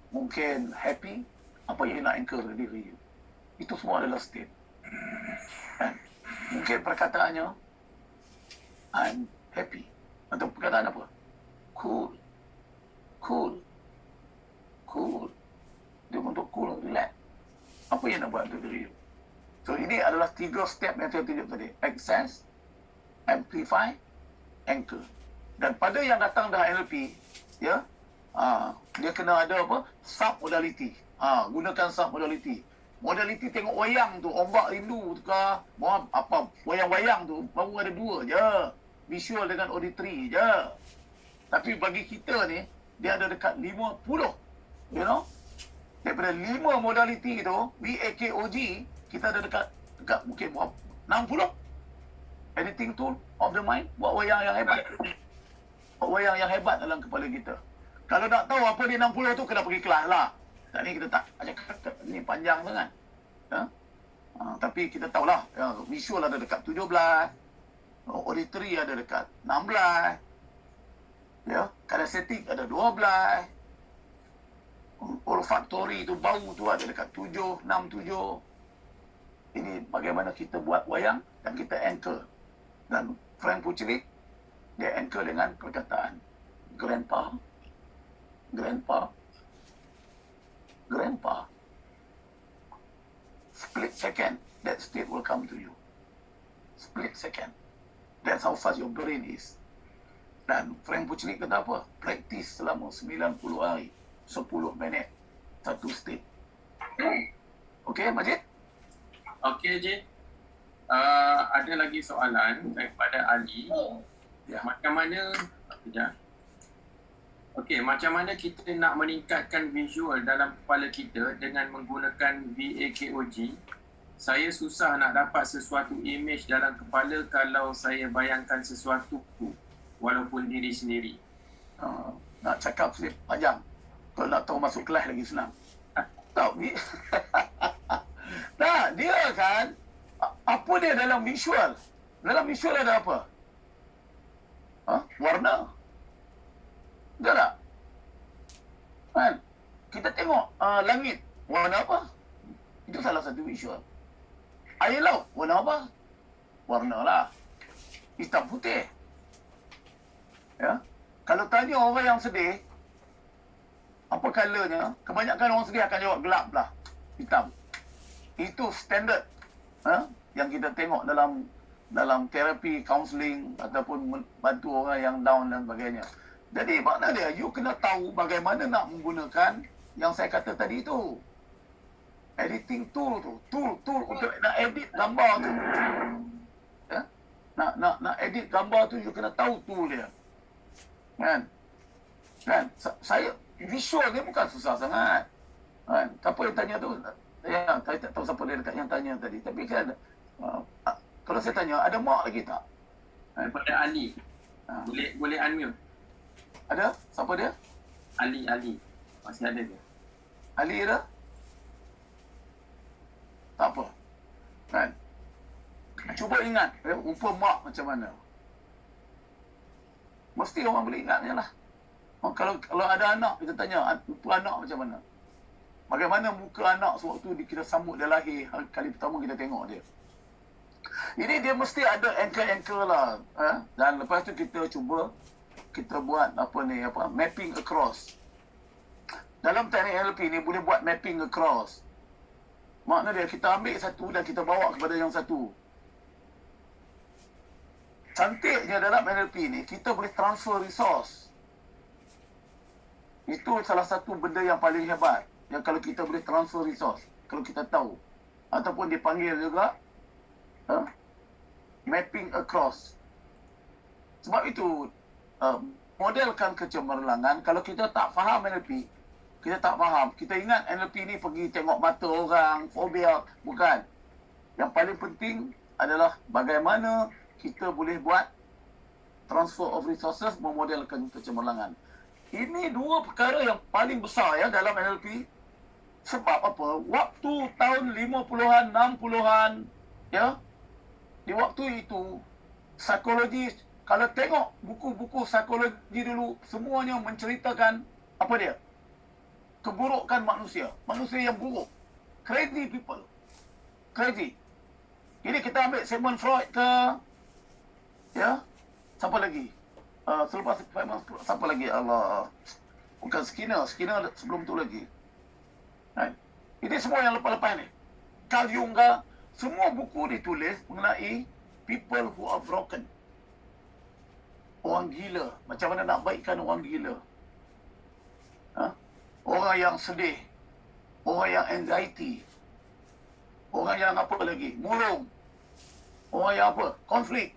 mungkin happy. Apa yang nak anchor pada diri you? Itu semua adalah state. Kan? Mungkin perkataannya, I'm happy. Atau perkataan apa? Cool. Dia untuk cool, relax. Apa yang nak buat untuk diri you? So, ini adalah 3 step yang saya tunjuk tadi. Access, amplify, anchor. Dan pada yang datang dah NLP, ya, dia kena ada apa? Sub-modality. Gunakan sub-modality. Modality tengok wayang tu, ombak rindu tu ke, wayang-wayang tu, baru ada 2 je. Visual dengan auditory je. Tapi bagi kita ni, dia ada dekat 50. You know? Daripada 5 modality tu, VAKOG, kita ada dekat mungkin 60. Editing tool of the mind, buat wayang yang hebat. Buat wayang yang hebat dalam kepala kita. Kalau nak tahu apa dia 60 tu, kena pergi kelas lah. Tak ni kita tak cakap, ni panjang sangat. Ya? Tapi kita tahulah, ya, visual ada dekat 17, auditory ada dekat 16, ya, kinesthetic ada 12, olfactory tu, bau tu ada dekat 7, 6, 7. Ini bagaimana kita buat wayang dan kita anchor. Dan Frank Pucelik, dia anchor dengan perkataan grandpa, grandpa, grandpa. Split second, that state will come to you. Split second. That's how fast your brain is. Dan Frank Pucelik kata apa? Practice selama 90 hari, 10 minit, satu state. Okey, Majid? Okey, Jin. Ada lagi soalan daripada Ali. Ya. Macam mana... Sekejap. Okey, macam mana kita nak meningkatkan visual dalam kepala kita dengan menggunakan VAKOG? Saya susah nak dapat sesuatu image dalam kepala kalau saya bayangkan sesuatu walaupun diri sendiri. Nak cakap sedikit panjang. Kalau nak tahu masuk kelas lagi senang. Tahu ni. Nah, dia kan apa dia dalam visual? Dalam visual ada apa? Warna. Betul tak? Kan? Kita tengok langit. Warna apa? Itu salah satu visual. Air laut. Warna apa? Warna lah. Hitam putih. Ya. Kalau tanya orang yang sedih, apa colornya? Kebanyakan orang sedih akan jawab gelap lah. Hitam. Itu standard yang kita tengok dalam terapi, counselling ataupun bantu orang yang down dan sebagainya. Jadi makna dia, you kena tahu bagaimana nak menggunakan yang saya kata tadi tu. Editing tool tu. Tool untuk nak edit gambar tu. Ya? Nak edit gambar tu, you kena tahu tool dia. Kan? Saya, visual ni bukan susah sangat. Kan? Siapa yang tanya tu, saya tak tahu siapa dia dekat yang tanya tadi. Tapi kan, kalau saya tanya, ada mak lagi tak? Daripada Ali. Boleh unmute. Ada? Siapa dia? Ali. Masih ada dia. Ali ada? Tak apa. Kan? Cuba ingat, rupa mak macam mana. Mesti orang boleh ingatnya lah. Kalau ada anak, kita tanya, rupa anak macam mana? Bagaimana muka anak sewaktu kita sambut dia lahir, kali pertama kita tengok dia. Ini dia mesti ada anchor-anchor lah. Dan lepas tu kita cuba, kita buat mapping across. Dalam teknik NLP ni boleh buat mapping across. Makna dia, kita ambil satu dan kita bawa kepada yang satu. Cantiknya dalam NLP ni, kita boleh transfer resource. Itu salah satu benda yang paling hebat. Yang kalau kita boleh transfer resource, kalau kita tahu. Ataupun dipanggil juga mapping across. Sebab itu modelkan kecemerlangan. Kalau kita tak faham NLP, kita tak faham. Kita ingat NLP ni pergi tengok mata orang, fobia. Bukan. Yang paling penting adalah bagaimana kita boleh buat transfer of resources, memodelkan kecemerlangan. Ini dua perkara yang paling besar ya dalam NLP. Sebab apa? Waktu tahun 50-an, 60-an, ya, di waktu itu, psikologi, kalau tengok buku-buku psikologi dulu, semuanya menceritakan, apa dia? Keburukan manusia. Manusia yang buruk. Crazy people. Crazy. Ini kita ambil Sigmund Freud ke, ya, siapa lagi? Selepas Sigmund Freud, siapa lagi? Allah. Bukan Skinner sebelum tu lagi. Ini semua yang lepas-lepas ni. Carl Jung, semua buku ditulis mengenai people who are broken. Orang gila. Macam mana nak baikkan orang gila. Orang yang sedih. Orang yang anxiety. Orang yang apa lagi? Murung. Orang yang apa? Konflik.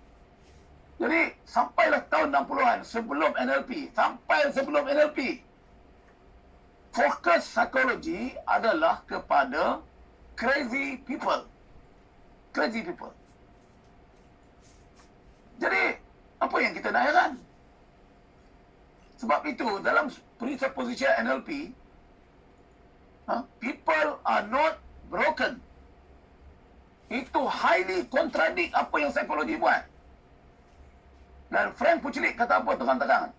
Jadi, sampailah tahun 60-an sebelum NLP. Fokus psikologi adalah kepada crazy people. Crazy people. Jadi, apa yang kita nak heran? Sebab itu, dalam presupposition NLP, people are not broken. Itu highly contradict apa yang psikologi buat. Dan Frank Pucelik kata apa terang-terang?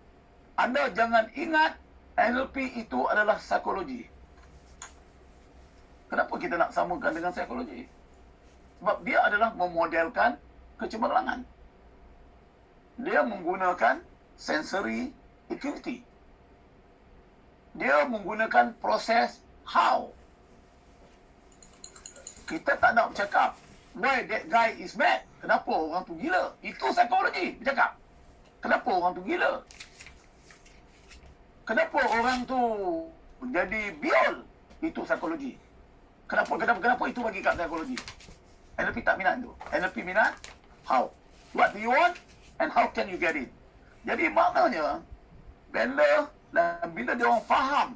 Anda jangan ingat NLP itu adalah psikologi. Kenapa kita nak samakan dengan psikologi? Sebab dia adalah memodelkan kecemerlangan. Dia menggunakan sensory acuity. Dia menggunakan proses how. Kita tak nak bercakap why that guy is mad. Kenapa orang tu gila? Itu psikologi bercakap. Kenapa orang tu gila? Kenapa orang tu jadi biol? Itu psikologi. Kenapa itu bagi kat psikologi. NLP tak minat tu. NLP minat how. What do you want and how can you get it? Jadi maknanya bila dia orang faham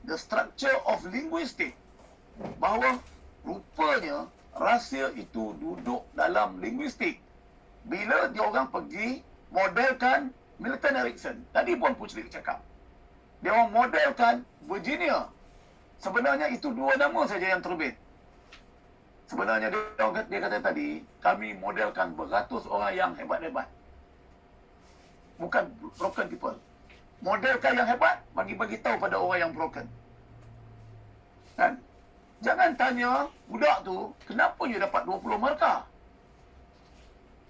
the structure of linguistic, bahawa rupanya rahsia itu duduk dalam linguistik. Bila dia orang pergi modelkan Milton Erickson, tadi pun Puchlik cakap, dia orang modelkan Virginia. Sebenarnya itu dua nama saja yang terbit. Sebenarnya dia kata tadi, kami modelkan beratus orang yang hebat-hebat. Bukan broken people. Modelkan yang hebat, bagi tahu pada orang yang broken. Kan? Jangan tanya budak tu, kenapa you dapat 20 markah?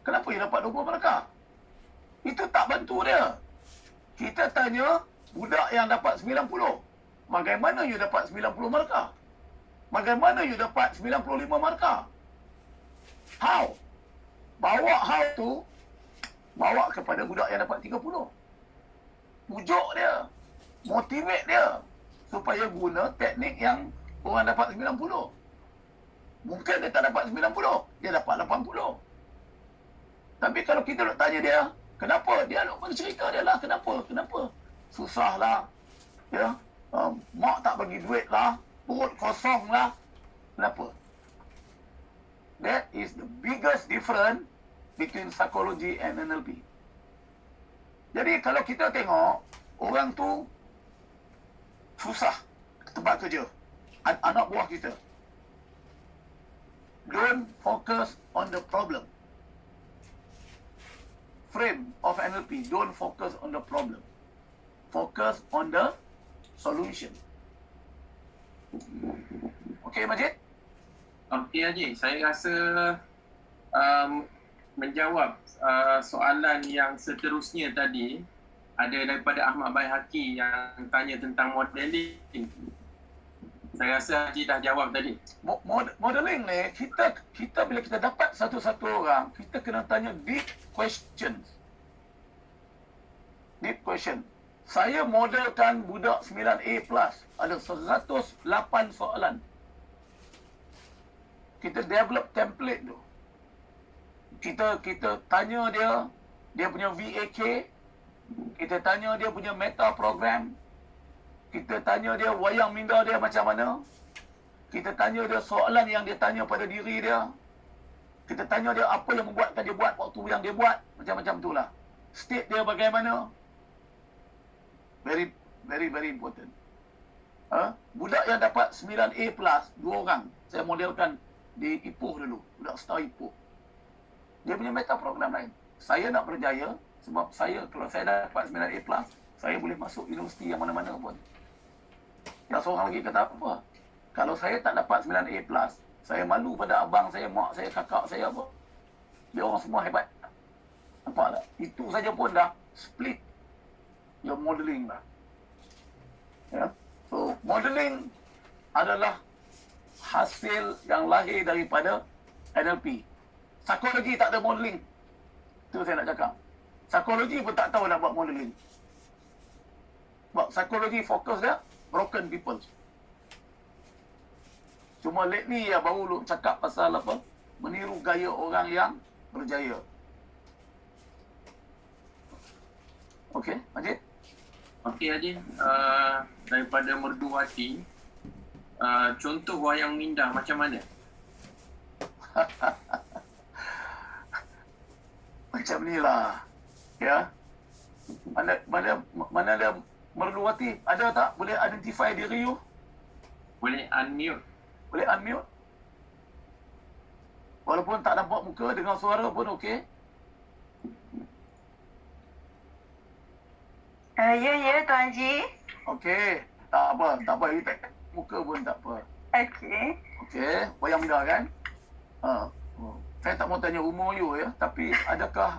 Kenapa you dapat 20 markah? Itu tak bantu dia. Kita tanya budak yang dapat 90. Bagaimana you dapat 90 markah? Bagaimana you dapat 95 markah? How? Bawa how tu, bawa kepada budak yang dapat 30. Pujuk dia. Motivate dia. Supaya guna teknik yang orang dapat 90. Mungkin dia tak dapat 90. Dia dapat 80. Tapi kalau kita nak tanya dia, kenapa? Dia nak bercerita dia lah. Kenapa? Susah lah. Ya. Mak tak bagi duit lah. Perut kosong lah. Kenapa? That is the biggest difference between psychology and NLP. Jadi kalau kita tengok, orang tu susah tempat kerja. Anak buah kita. Don't focus on the problem. Frame of NLP, don't focus on the problem. Focus on the solution. Okey, Majid? Okey Haji, saya rasa menjawab soalan yang seterusnya tadi ada daripada Ahmad Baihaqi yang tanya tentang modeling. Saya rasa Haji dah jawab tadi. Modeling ni, kita bila kita dapat satu-satu orang, kita kena tanya deep questions. Deep question. Saya modelkan budak 9A+, ada 108 soalan. Kita develop template tu. Kita tanya dia punya VAK, kita tanya dia punya meta program, kita tanya dia wayang minda dia macam mana, kita tanya dia soalan yang dia tanya pada diri dia, kita tanya dia apa yang membuatkan dia buat waktu yang dia buat, macam-macam itulah. State dia bagaimana. Very, very, very important. Budak yang dapat 9A+, 2 orang, saya modelkan di Ipoh dulu, budak Star Ipoh. Dia punya meta program lain. Saya nak berjaya sebab kalau saya dapat 9A+, saya boleh masuk universiti yang mana-mana pun. Yang seorang lagi kata apa? Kalau saya tak dapat 9A+, saya malu pada abang saya, mak saya, kakak saya apa. Dia orang semua hebat. Nampak tak? Itu saja pun dah split your modeling lah. Ya. So, modeling adalah hasil yang lahir daripada NLP. Psikologi tak ada modeling. Itu saya nak cakap. Psikologi pun tak tahu nak buat modeling. Sebab psikologi fokus dia broken people. Cuma lately ya baru cakap pasal apa? Meniru gaya orang yang berjaya. Okey, Majid? Okey Haji, daripada Merduwati, contoh wayang minda macam mana? Macam ni lah. Ya. Mana ada Merduwati? Ada tak? Boleh identify diri you? Boleh unmute. Boleh unmute? Walaupun tak nampak muka, dengar suara pun okey. Ya, Tuan Haji. Okey. Tak apa. Muka pun tak apa. Okey. Okey. Wayang minda kan? saya tak mau tanya umur you ya, tapi adakah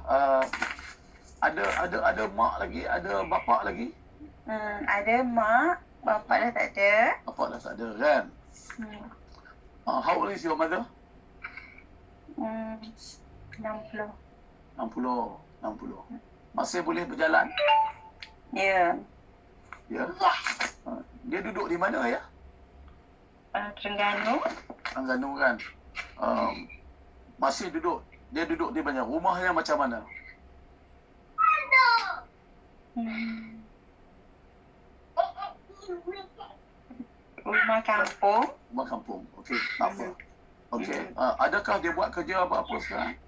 ada mak lagi, ada bapak lagi? Ada mak, bapak dah tak ada. Bapak dah tak ada kan? Hmm. How old is your mother? 60. 60. Masih boleh berjalan? Ya. Ya. Dia duduk di mana ya? Terengganu. Terengganu kan? Masih duduk. Dia duduk di mana? Rumahnya macam mana? Rumah kampung. Rumah kampung. Okey, tak apa. Okey. Adakah dia buat kerja apa-apa sekarang?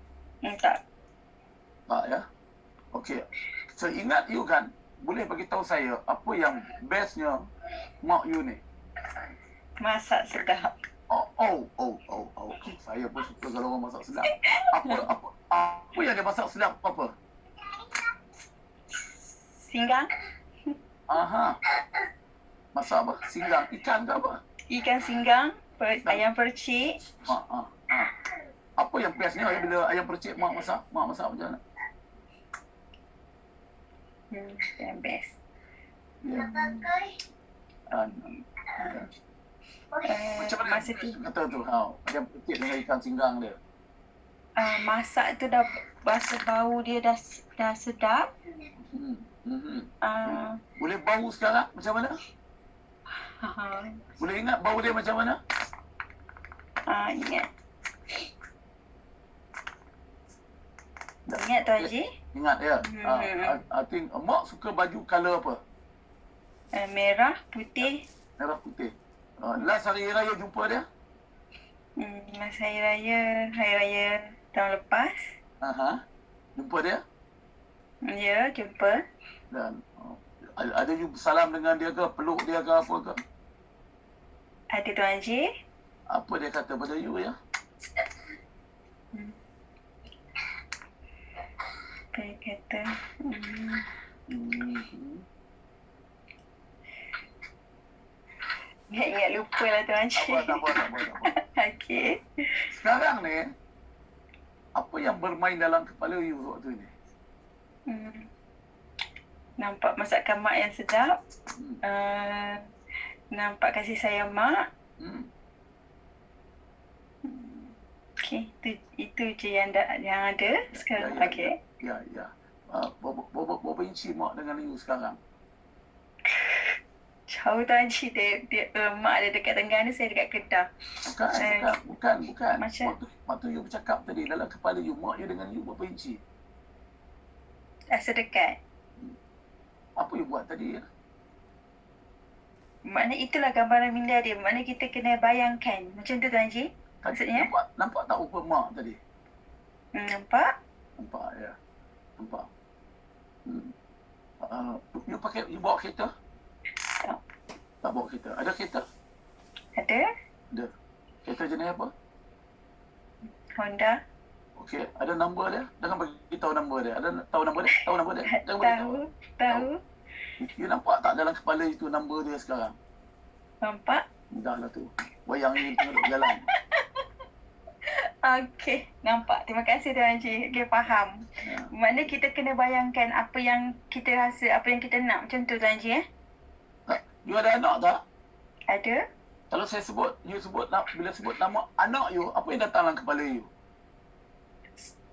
Tak. Tak ya? Okey. Seingat you kan, boleh bagi tahu saya apa yang bestnya mak you ni? Masak sedap. Oh. Saya pun suka kalau orang masak sedap. Apa yang dia masak sedap apa? Singgang. Aha. Masak apa? Singgang. Ikan ke apa? Ikan singgang. Ayam percik. Apa yang bestnya bila ayam percik mak masak? Mak masak macam mana? Yang best. Ya. Macam mana Masa tu kata tu? Ayam percik dengan ikan singgang dia. masak tu dah rasa bau dia dah sedap. Boleh bau sekarang macam mana? Boleh ingat bau dia macam mana? Ingat. Ingat tu Haji? Ingat ya. I think mak suka baju colour apa? Merah, putih. Merah putih. Last hari raya jumpa dia? Masa hari raya tahun lepas. Jumpa dia? Ya, jumpa. Dan ada you salam dengan dia ke, peluk dia ke apa ke? Ada Tuan Haji. Apa dia kata pada you ya? Apa dia kata? Ingat lupa lah Tuan Haji. Tak apa. Okey. Sekarang ni, apa yang bermain dalam kepala you waktu ni? Nampak masakan mak yang sedap. Nampak kasih sayang mak. Okey, itu je yang ada sekarang. Okey. Ya. Berapa inci mak dengan you sekarang? Jauh Tuan Haji, dia mak ada dekat Terengganu, saya dekat Kedah. Bukan. Macam Waktu you bercakap tadi, dalam kepala you, mak you dengan you berapa inci? rasa dekat. Apa you buat tadi ya? Maknanya itulah gambaran minda dia. Maknanya kita kena bayangkan. Macam tu Tuan Haji. Maksudnya? Nampak tak rupa mak tadi? Nampak? Nampak ya. Nampak. You bawa kereta? Tak. Tak bawa kereta. Ada kereta? Ada? Ada. Kereta jenis apa? Honda. Okey, ada nombor dia? Jangan bagi tahu nombor dia. Ada tahu nombor dia? Tahu nombor dia? Jangan bagi tahu. Tahu. You nampak tak dalam kepala itu nombor dia sekarang? Nampak? Dah lah tu. Bayang you tengah duduk jalan. Okey, nampak. Terima kasih Tuan Haji. Okey, faham. Ya. Maknanya kita kena bayangkan apa yang kita rasa, apa yang kita nak. Macam tu Tuan Haji You ada anak tak? Ada? Kalau saya bila sebut nama anak you, apa yang datang dalam kepala you?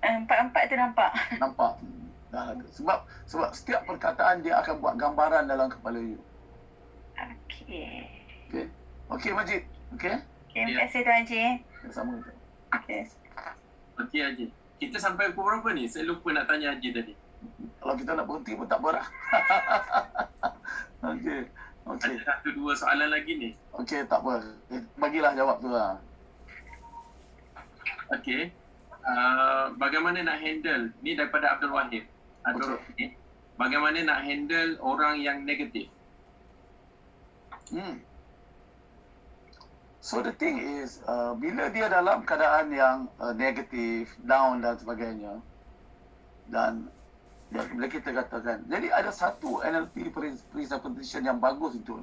Empat-empat tu nampak. Nampak? Dah ada. Sebab setiap perkataan dia akan buat gambaran dalam kepala you. Okey. Okey Majid. Okey? Terima kasih Tuan Haji. Sama kita. Okey. Okey Haji. Kita sampai pukul berapa ni? Saya lupa nak tanya Haji tadi. Kalau kita nak berhenti pun tak berah. Okey. Ada satu dua soalan lagi ni. Okey, tak apa. Bagilah jawab tu lah. Okey. Bagaimana nak handle, ni daripada Abdul Wahid. Bagaimana nak handle orang yang negatif? So the thing is, bila dia dalam keadaan yang negatif, down dan sebagainya, dan bila kita katakan, jadi ada satu NLP presentation yang bagus itu.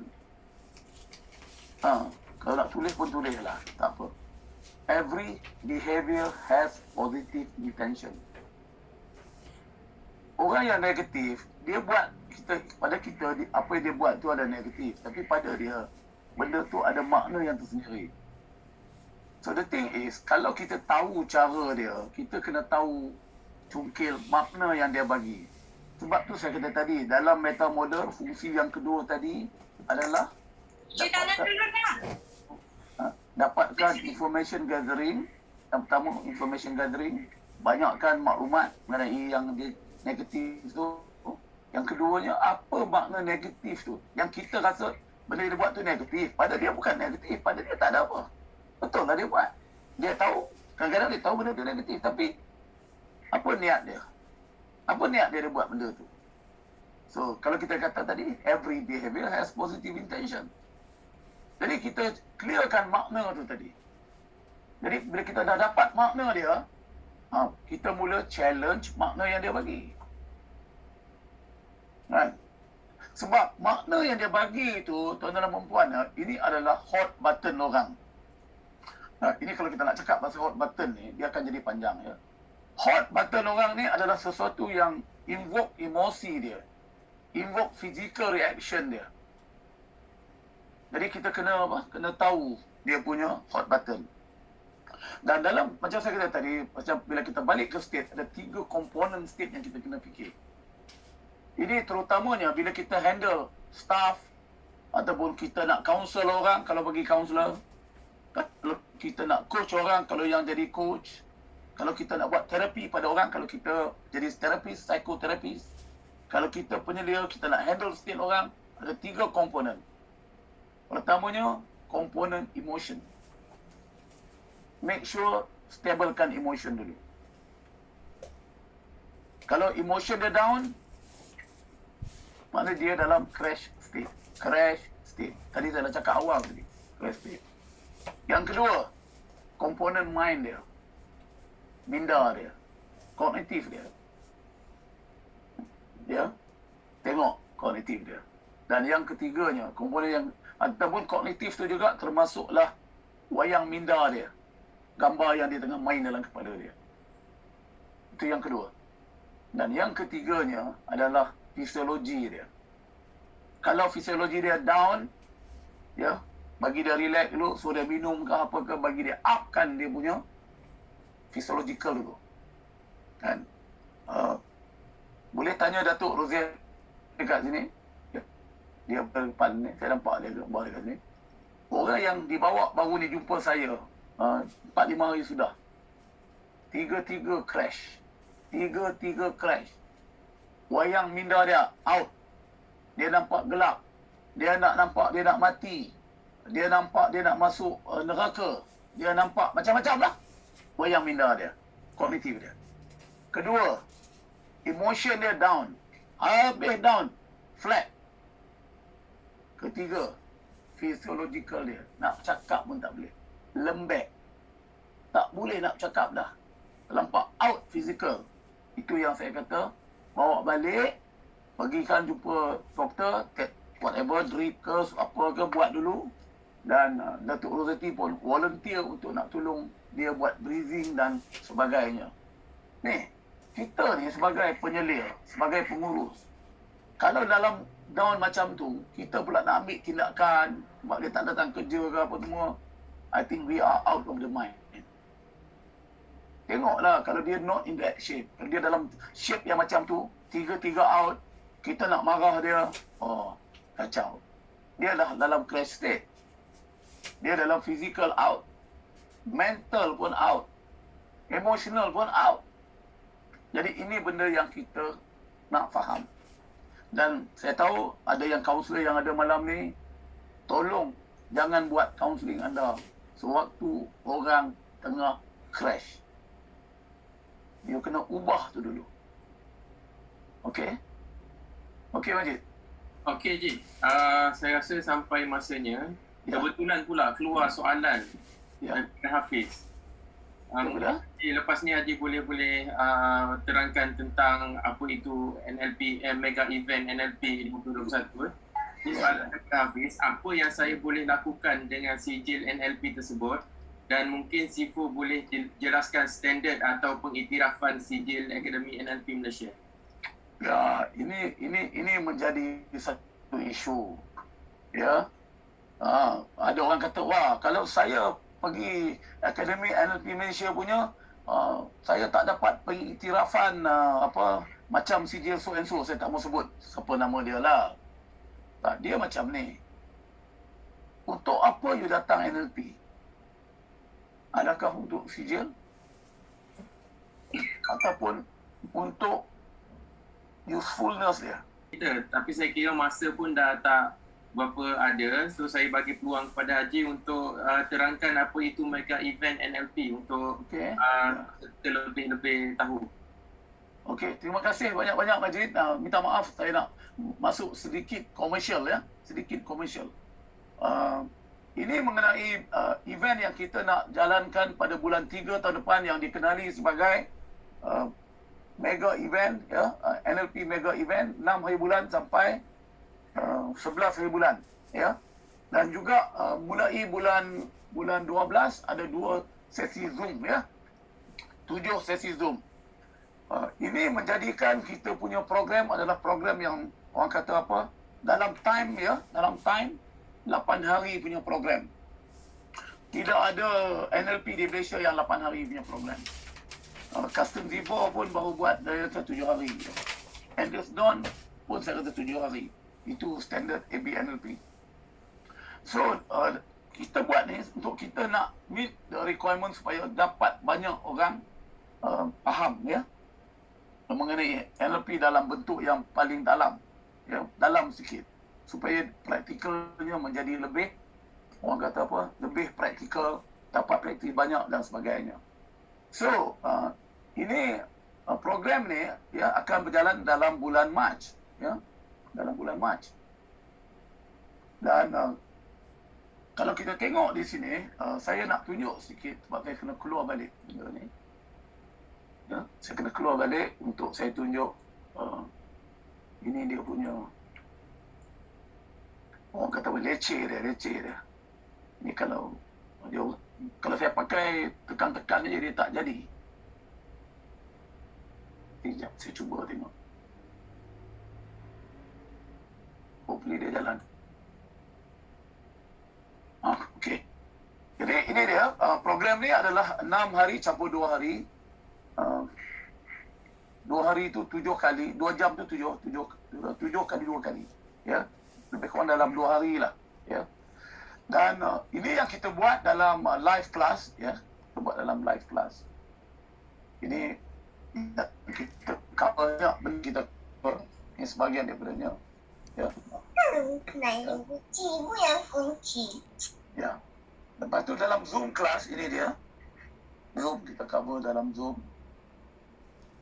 Kalau nak tulis pun tulis lah, tak apa. every behavior has positive intention. Orang yang negatif, dia buat pada kita, apa yang dia buat tu ada negatif. Tapi pada dia, benda tu ada makna yang tersendiri. So the thing is, kalau kita tahu cara dia, kita kena tahu cungkil makna yang dia bagi. Sebab tu saya kata tadi, dalam meta model, fungsi yang kedua tadi adalah dapatkan information gathering. Yang pertama, information gathering. Banyakkan maklumat mengenai yang dia negatif tu. Yang keduanya, apa makna negatif tu? Yang kita rasa benda dia buat tu negatif. Pada dia bukan negatif. Pada dia tak ada apa. Betul lah dia buat. Dia tahu. Kadang-kadang dia tahu benda tu negatif. Tapi, apa niat dia? Apa niat dia buat benda tu? So, kalau kita kata tadi, every behavior has positive intention. Jadi, kita clearkan makna tu tadi. Jadi, bila kita dah dapat makna dia, kita mula challenge makna yang dia bagi. Right? Sebab makna yang dia bagi itu, tuan-tuan dan puan, ini adalah hot button orang. Ini kalau kita nak cakap pasal hot button ni, dia akan jadi panjang ya. Hot button orang ni adalah sesuatu yang invoke emosi dia. Invoke physical reaction dia. Jadi kita kena apa? Kena tahu dia punya hot button. Dan dalam, macam saya kata tadi, macam bila kita balik ke state, ada 3 komponen state yang kita kena fikir. Ini terutamanya bila kita handle staff ataupun kita nak counsel orang kalau bagi counselor, kalau kita nak coach orang kalau yang jadi coach, kalau kita nak buat terapi pada orang kalau kita jadi terapis, psikoterapis, kalau kita penyelia, kita nak handle state orang, ada 3 komponen. Pertamanya, komponen emotion. Make sure stablekan emotion dulu. Kalau emotion dia down, maknanya dia dalam crash state. Crash state. Tadi saya dah cakap awal tadi. Crash state. Yang kedua, komponen mind dia. Minda dia. Kognitif dia. Dia tengok kognitif dia. Dan yang ketiganya, komponen yang ataupun kognitif tu juga termasuklah wayang minda dia. Gambar yang dia tengah main dalam kepala dia. Itu yang kedua. Dan yang ketiganya adalah fisiologi dia. Kalau fisiologi dia down, ya, bagi dia relax dulu, so dia minum ke apa ke, bagi dia upkan dia punya physiological dulu. Kan? Boleh tanya Datuk Rozier dekat sini. Ya. Dia berdepan ni, saya nampak dia gambar dekat sini. Orang yang dibawa baru ni jumpa saya, 4-5 hari sudah. 3-3 crash. 3-3 crash. Wayang minda dia out. Dia nampak gelap. Dia nak nampak dia nak mati. Dia nampak dia nak masuk neraka. Dia nampak macam-macam lah. Wayang minda dia. Kognitif dia. Kedua, emotion dia down. Habis down. Flat. Ketiga, physiological dia. Nak cakap pun tak boleh. Lembek. Tak boleh nak cakap dah. Lampak out physical. Itu yang saya kata, bawa balik, pergikan jumpa doktor, whatever, drip ke, apa ke, buat dulu. Dan Datuk Rozeti pun volunteer untuk nak tolong dia buat breathing dan sebagainya. Ni, kita ni sebagai penyelia, sebagai pengurus, kalau dalam down macam tu, kita pula nak ambil tindakan, sebab dia tak datang kerja ke apa semua, I think we are out of the mind. Tengoklah kalau dia not in that shape. Kalau dia dalam shape yang macam tu, 3-3 out, kita nak marah dia, oh, kacau. Dia dah dalam crash state. Dia dalam physical out. Mental pun out. Emotional pun out. Jadi ini benda yang kita nak faham. Dan saya tahu ada yang kaunselor yang ada malam ni, tolong jangan buat kaunseling anda sewaktu orang tengah crash. You kena ubah tu dulu. Okey? Okey, Majid? Okey, Ji. Saya rasa sampai masanya. Ya. Kebetulan pula keluar soalan Ya. daripada Hafiz. Boleh? Lepas ni Haji boleh terangkan tentang apa itu NLP, Mega Event NLP 2021. Ini soalan daripada Hafiz. Apa yang saya boleh lakukan dengan sijil NLP tersebut dan mungkin Sifu boleh jelaskan standard atau pengiktirafan sijil Akademi NLP Malaysia. Ya, ini menjadi satu isu. Ya. Ada orang kata, wah, kalau saya pergi Akademi NLP Malaysia punya, saya tak dapat pengiktirafan macam sijil so and so. Saya tak mau sebut siapa nama dia lah. Tak, dia macam ni. Untuk apa you datang NLP? Adakah untuk sijil? Ataupun untuk usefulness dia? Tapi saya kira masa pun dah tak berapa ada, so saya bagi peluang kepada Haji untuk terangkan apa itu mega event NLP untuk terlebih-lebih tahu. Okey, terima kasih banyak-banyak Majid. Minta maaf saya nak masuk sedikit komersial ya, sedikit komersial. Ini mengenai event yang kita nak jalankan pada bulan 3 tahun depan yang dikenali sebagai mega event ya, NLP mega event 6 hari bulan sampai 11 hari bulan ya. Dan juga mulai bulan 12 ada 2 sesi Zoom ya. 7 sesi Zoom. Ini menjadikan kita punya program adalah program yang orang kata apa? Dalam time 8 hari punya program. Tidak ada NLP di Malaysia yang 8 hari punya program. Custom Vivo pun baru buat dari 7 hari. Endless Dawn pun saya kata 7 hari. Itu standard ABNLP. So, kita buat ni untuk kita nak meet the requirement supaya dapat banyak orang faham ya mengenai NLP dalam bentuk yang paling dalam, ya, dalam sikit, supaya praktikalnya menjadi lebih, orang kata apa, lebih praktikal, dapat praktik banyak dan sebagainya. So, ini program ni ya akan berjalan dalam bulan Mac, ya, dalam bulan Mac. Dan kalau kita tengok di sini, saya nak tunjuk sikit sebab saya kena keluar balik benda ni. Ya, saya kena keluar balik untuk saya tunjuk ini dia punya, orang kata leceh dia. Ini kalau saya pakai tekan-tekan je dia tak jadi. Sekejap, saya cuba tengok. Hopefully dia jalan. Okey. Jadi ini dia, program ni adalah 6 hari campur 2 hari. 2 hari itu 7 kali, 2 jam tu 7 kali 2 kali. Ya. Lebih kurang dalam 2 hari lah. Ya. Dan ini yang kita buat dalam live class. Ya. Kita buat dalam live class. Ini kita covernya, kita cover. Ini sebahagian daripadanya. Ya. Yang kunci, ibu yang kunci. Ya. Lepas tu dalam Zoom class, ini dia. Zoom, kita cover dalam Zoom.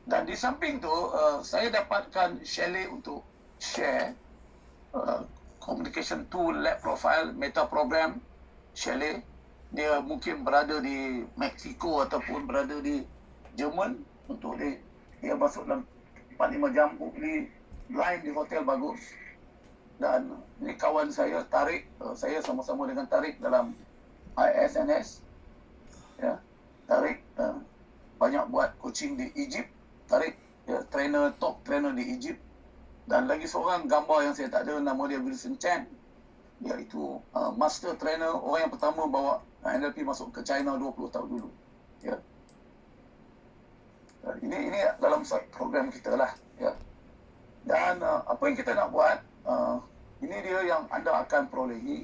Dan di samping tu, saya dapatkan Shelley untuk share communication tool, lab profile, meta program. Shelley, dia mungkin berada di Mexico ataupun berada di Jerman. Untuk dia masuk dalam 4-5 jam, ni line di hotel bagus. Dan ini kawan saya, Tarik, saya sama-sama dengan Tarik dalam ISNS. Ya, Tarik banyak buat coaching di Egypt. Tarik, ya, top trainer di Egypt. Dan lagi seorang gambar yang saya tak ada, nama dia Wilson Chan. Iaitu master trainer, orang yang pertama bawa NLP masuk ke China 20 tahun dulu. Ya. Ini dalam program kita lah. Ya. Dan apa yang kita nak buat, ini dia yang anda akan perolehi.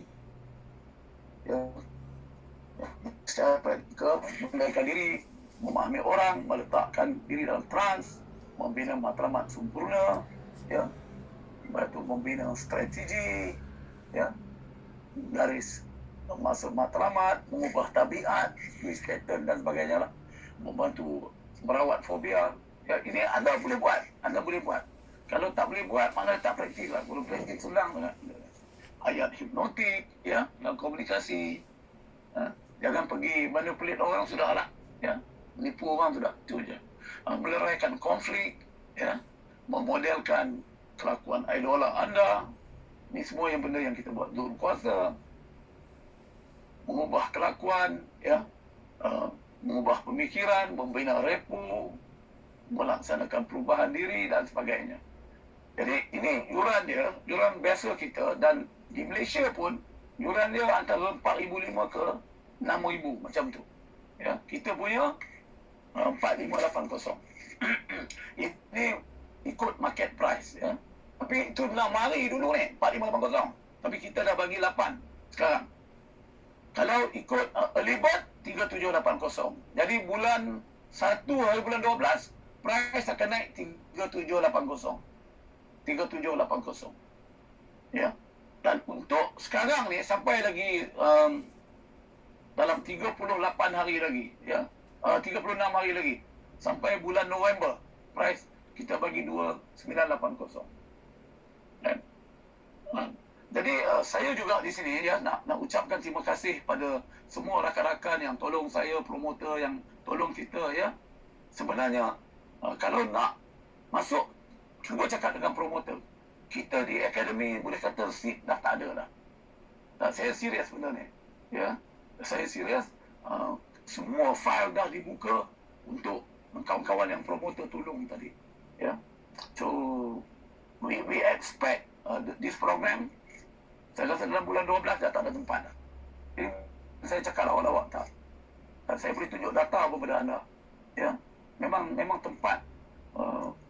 Ya. Secara praktikal, mengendalikan diri, memahami orang, meletakkan diri dalam trans, membina matlamat sempurna, ya. Lepas itu membina strategi, ya. Garis masuk matlamat, mengubah tabiat, twist pattern dan sebagainya lah. Membantu merawat fobia. Ya, ini anda boleh buat. Kalau tak boleh buat, mana tak praktis lah. Kalau praktis senang sangat. Ayat hipnotik, ya, dalam komunikasi. Jangan pergi manipulate orang, sudah lah. Ya, menipu orang sudah, itu je. Meleraikan konflik, ya, memodelkan kelakuan idola anda. Ini semua yang benda yang kita buat. Zul kuasa, mengubah kelakuan, ya, mengubah pemikiran, membina repo, melaksanakan perubahan diri dan sebagainya. Jadi ini yuran biasa kita, dan di Malaysia pun yuran dia antara 4,500 ke 6,000 macam tu. Ya, kita punya 4,580. Ini ikut market price ya. Tapi itu 6 hari dulu ni 4,580. Tapi kita dah bagi 8 sekarang. Kalau ikut early bird 3,780. Jadi bulan 1 hari bulan 12 price akan naik 3,780. 3,780. Ya. Dan untuk sekarang ni sampai lagi dalam 38 hari lagi ya. 36 hari lagi sampai bulan November price kita bagi 2,980. Dan jadi saya juga di sini ya nak ucapkan terima kasih pada semua rakan-rakan yang tolong saya, promotor yang tolong kita ya. Sebenarnya kalau nak masuk, cuba cakap dengan promotor. Kita di akademi boleh kata seat dah tak ada dah. Dan saya serius benda ni. Ya. Saya serius. Semua file dah dibuka untuk kawan-kawan yang promotor tolong tadi. Ya. So we expect this program. Saya rasa dalam bulan 12 dah tak ada tempat dah. Jadi saya cakap awal-awal tak. Dan saya boleh tunjuk data kepada anda. Ya. Memang tempat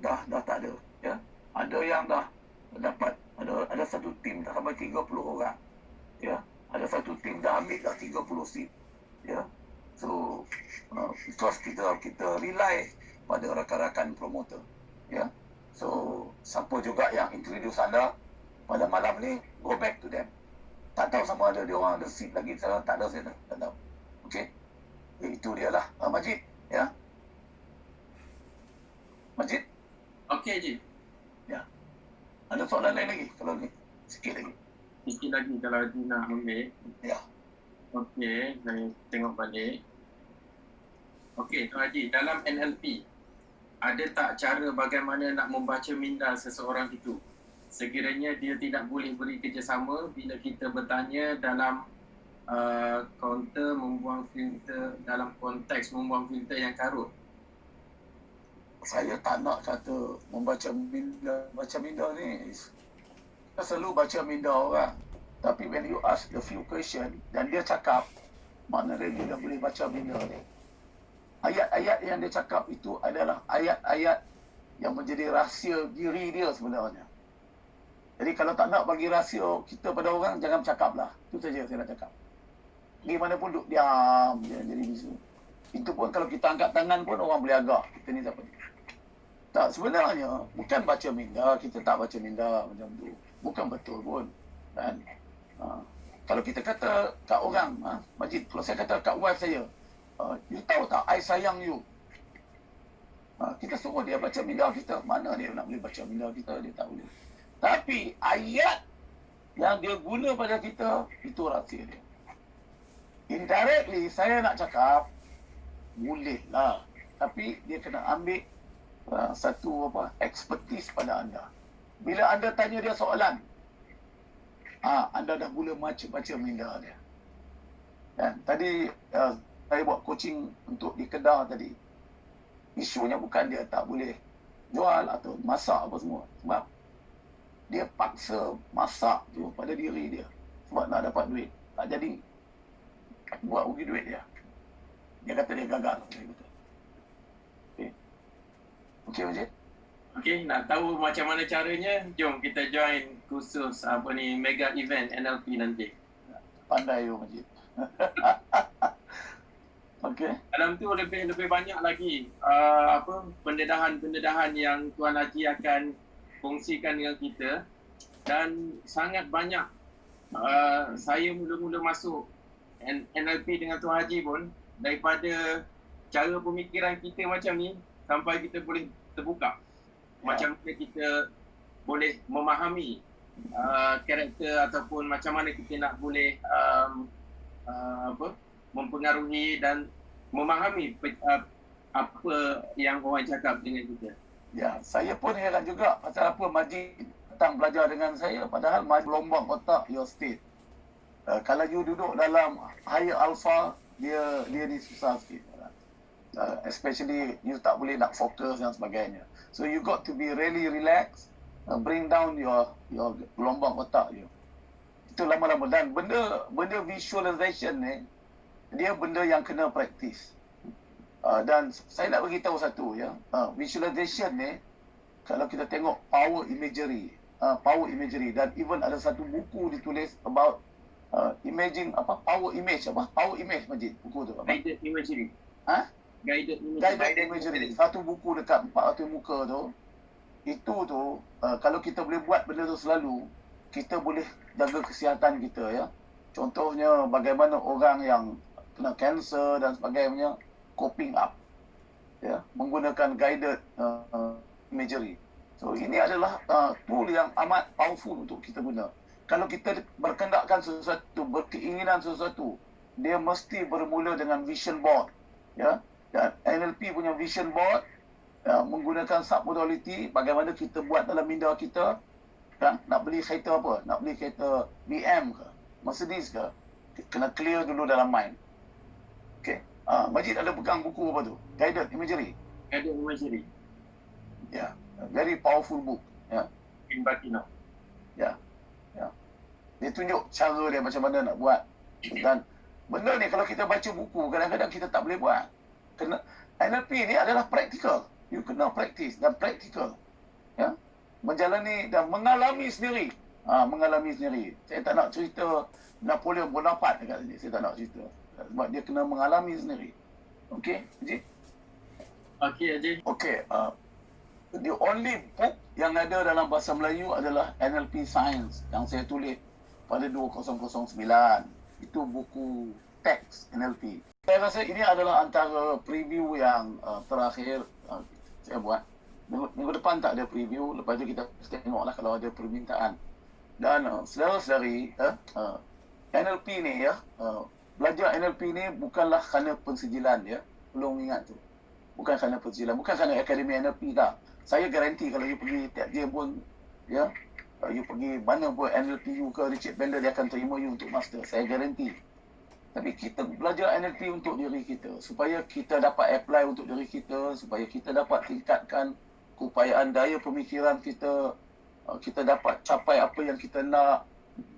dah tak ada. Ya. Ada yang dah dapat, ada satu tim dah sampai 30 orang. Ya. Ada satu tim dah ambil dah 30 seat. Ya. So because kita rely pada rakan-rakan promoter. Ya. So siapa juga yang introduce anda pada malam ni, go back to them. Tak tahu sama ada dia orang ada seat lagi, saya tak ada, saya tak tahu. Okey. Itu dia lah. Majid, ya. Majid? Okey, Ji. Ya. Ada soalan lain lagi? Kalau ni, sikit lagi. Sikit lagi kalau Haji nak ambil. Ya. Okey, saya tengok balik. Okey, Tuan Haji, dalam NLP, ada tak cara bagaimana nak membaca minda seseorang itu? Sekiranya dia tidak boleh beri kerjasama bila kita bertanya dalam kaunter membuang filter, dalam konteks membuang filter yang karut. Saya tak nak kata membaca minda. Baca minda ni, kita selalu baca minda orang. Tapi when you ask a few question dan dia cakap, maknanya dia dah boleh baca minda ni. Ayat-ayat yang dia cakap itu adalah ayat-ayat yang menjadi rahsia diri dia sebenarnya. Jadi kalau tak nak bagi rahsia kita pada orang, jangan bercakap lah. Itu saja saya nak cakap. Gimana pun duduk diam je jadi bisu. Itu pun kalau kita angkat tangan pun orang boleh agak. Kita ni siapa ni? Tak, sebenarnya bukan baca minda. Kita tak baca minda macam tu. Bukan betul pun. Dan kalau kita kata kat orang, Majid, kalau saya kata kat wife saya, you tahu tak, I sayang you. Kita suruh dia baca minda kita. Mana dia nak boleh baca minda kita? Dia tak boleh. Tapi ayat yang dia guna pada kita, itu rahsia dia. Indirectly, saya nak cakap, boleh lah. Tapi dia kena ambil satu expertise pada anda. Bila anda tanya dia soalan, anda dah mula baca minda dia. Dan tadi saya buat coaching untuk di Kedah tadi. Isunya bukan dia tak boleh jual atau masak apa semua. Sebab dia paksa masak tu pada diri dia. Sebab nak dapat duit. Tak jadi buat rugi duit dia. Dia kata dia gagal. Okey. Okey, Majid? Okey, nak tahu macam mana caranya? Jom kita join kursus mega event NLP nanti. Pandai you, Majid. Okey. Dalam tu lebih banyak lagi pendedahan yang Tuan Haji akan kongsikan dengan kita, dan sangat banyak saya mula-mula masuk NLP dengan Tuan Haji pun daripada cara pemikiran kita macam ni sampai kita boleh terbuka. Macam mana kita boleh memahami karakter ataupun macam mana kita nak boleh mempengaruhi dan memahami apa yang orang cakap dengan kita. Ya, saya pun heran juga pasal apa Majid datang belajar dengan saya, padahal Majid lombang otak your state. Kalau you duduk dalam higher alpha dia ni susah sikit. Especially you tak boleh nak fokus dan sebagainya. So you got to be really relaxed, bring down your gelombang otak you. Itu lama-lama. Dan benda visualization ni, dia benda yang kena praktis. Dan saya nak beritahu satu ya, visualization ni, kalau kita tengok power imagery dan even ada satu buku ditulis about power image Majid, buku tu apa? Guided imagery. Guided imagery. Satu buku dekat 400 muka tu, itu tu kalau kita boleh buat benda tu selalu, kita boleh jaga kesihatan kita ya. Contohnya bagaimana orang yang kena kanser dan sebagainya coping up ya, menggunakan guided imagery. So ini adalah tool yang amat powerful untuk kita guna. Kalau kita berkendakkan sesuatu, berkeinginan sesuatu, dia mesti bermula dengan vision board ya. Dan NLP punya vision board menggunakan submodality, bagaimana kita buat dalam minda kita kan, nak beli kereta apa, nak beli kereta BM ke, Mercedes ke, kena clear dulu dalam mind. Okay. Majid ada pegang buku apa tu? Guided Imagery. Guided imagery. Ya, very powerful book. Ya. In Batino. Ya. Dia tunjuk cara dia macam mana nak buat. Dan benda ni kalau kita baca buku, kadang-kadang kita tak boleh buat. Kena, NLP ni adalah praktikal. You kena praktis dan praktikal. Ya. Menjalani dan mengalami sendiri. Mengalami sendiri. Saya tak nak cerita Napoleon Bonaparte dekat sini. Saya tak nak cerita. Sebab dia kena mengalami sendiri. Okey, Haji? Okey, Haji. Okey. The only book yang ada dalam bahasa Melayu adalah NLP Science yang saya tulis pada 2009. Itu buku teks NLP. Saya rasa ini adalah antara preview yang terakhir saya buat. Minggu depan tak ada preview. Lepas tu kita tengoklah kalau ada permintaan. Dan saudara-saudari, NLP ni ya, belajar NLP ni bukanlah kerana pensijilan ya. Belum ingat tu. Bukan kerana pensijilan, bukan kerana Akademi NLP tak. Saya garanti kalau you pergi tiap game pun ya, you pergi mana pun NLP you ke Richard Bandler, dia akan terima you untuk master. Saya garanti. Tapi kita belajar NLP untuk diri kita, supaya kita dapat apply untuk diri kita, supaya kita dapat tingkatkan keupayaan daya pemikiran kita, kita dapat capai apa yang kita nak,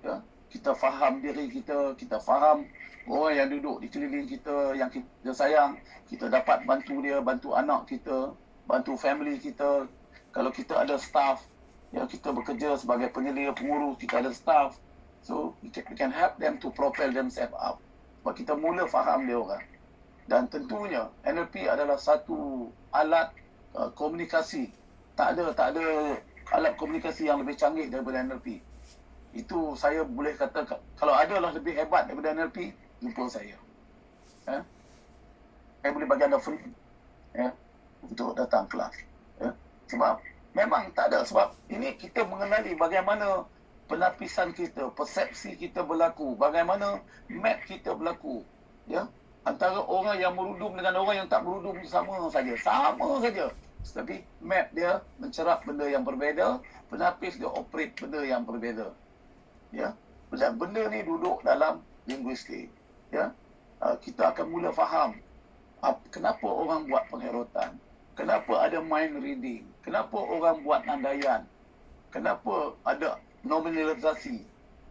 ya. Kita faham diri kita, kita faham orang yang duduk di keliling kita, yang kita sayang, kita dapat bantu dia, bantu anak kita, bantu family kita. Kalau kita ada staff, ya, kita bekerja sebagai penyelia, pengurus, kita ada staff, so we can help them to propel themselves up. Sebab kita mula faham dia orang. Dan tentunya NLP adalah satu alat komunikasi. Tak ada alat komunikasi yang lebih canggih daripada NLP. Itu saya boleh kata, kalau adalah lebih hebat daripada NLP, jumpa saya. Saya boleh bagi anda free untuk datang kelas. Sebab memang tak ada. Sebab ini kita mengenali bagaimana penapisan kita, persepsi kita berlaku, bagaimana map kita berlaku, ya, antara orang yang merudum dengan orang yang tak merudum sama saja, tetapi map dia mencerap benda yang berbeza, penapis dia operate benda yang berbeza, ya. Dan benda ni duduk dalam linguistik, ya. Kita akan mula faham kenapa orang buat pengerotan, kenapa ada mind reading, kenapa orang buat andaian, kenapa ada nominalisasi,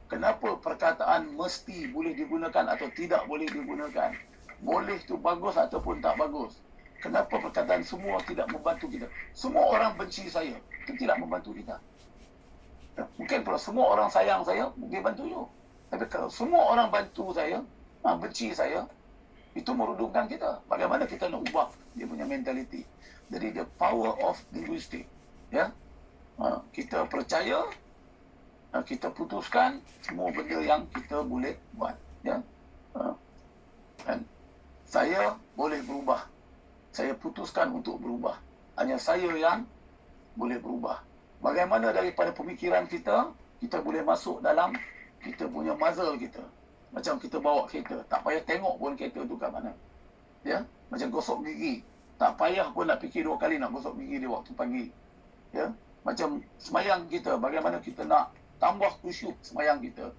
kenapa perkataan mesti boleh digunakan atau tidak boleh digunakan, boleh tu bagus ataupun tak bagus, kenapa perkataan semua tidak membantu kita. Semua orang benci saya, itu tidak membantu kita. Mungkin kalau semua orang sayang saya, mungkin bantu you. Tapi kalau semua orang bantu saya, benci saya, itu merudumkan kita. Bagaimana kita nak ubah dia punya mentality. Jadi the power of linguistic, ya. Kita percaya, kita putuskan semua benda yang kita boleh buat, ya. Dan saya boleh berubah. Saya putuskan untuk berubah. Hanya saya yang boleh berubah. Bagaimana daripada pemikiran kita, kita boleh masuk dalam kita punya muzzle kita. Macam kita bawa kereta, tak payah tengok pun kereta tu kat mana. Ya, macam gosok gigi. Tak payah pun nak fikir 2 kali nak gosok gigi di waktu pagi. Ya, macam semayang kita, bagaimana kita nak tambah khusyuk semayang kita.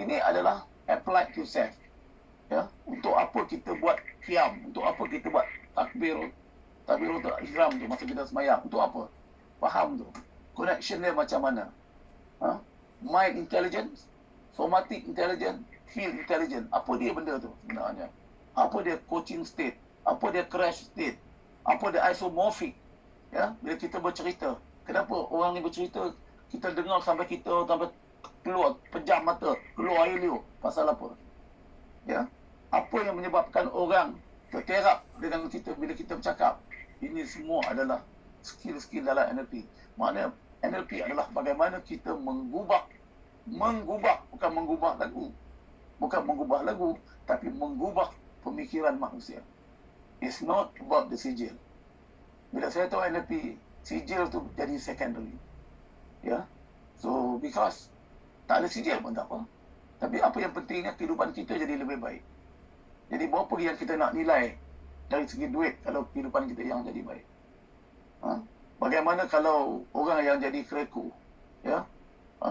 Ini adalah applied to self. Ya, untuk apa kita buat qiyam? Untuk apa kita buat takbiratul ihram tu masa kita semayang? Untuk apa? Faham tu? Connection dia macam mana? Ha? Mind intelligence, somatic intelligence, feel intelligence. Apa dia benda tu sebenarnya? Apa dia coaching state? Apa dia crash state? Apa dia isomorphic? Ya, bila kita bercerita, kenapa orang ni bercerita, kita dengar sampai keluar pejam mata, keluar air liur. Pasal apa? Ya, apa yang menyebabkan orang terkerap dengan kita bila kita bercakap? Ini semua adalah skill-skill dalam NLP. Maknanya NLP adalah bagaimana kita mengubah, bukan mengubah lagu, tapi mengubah pemikiran manusia. It's not about the sijil. Bila saya tahu NLP, sijil tu jadi secondary. Ya, so because tak ada sijil pun tak apa. Tapi apa yang pentingnya kehidupan kita jadi lebih baik. Jadi berapa yang kita nak nilai dari segi duit kalau kehidupan kita yang jadi baik? Ha? Bagaimana kalau orang yang jadi kereku, ya,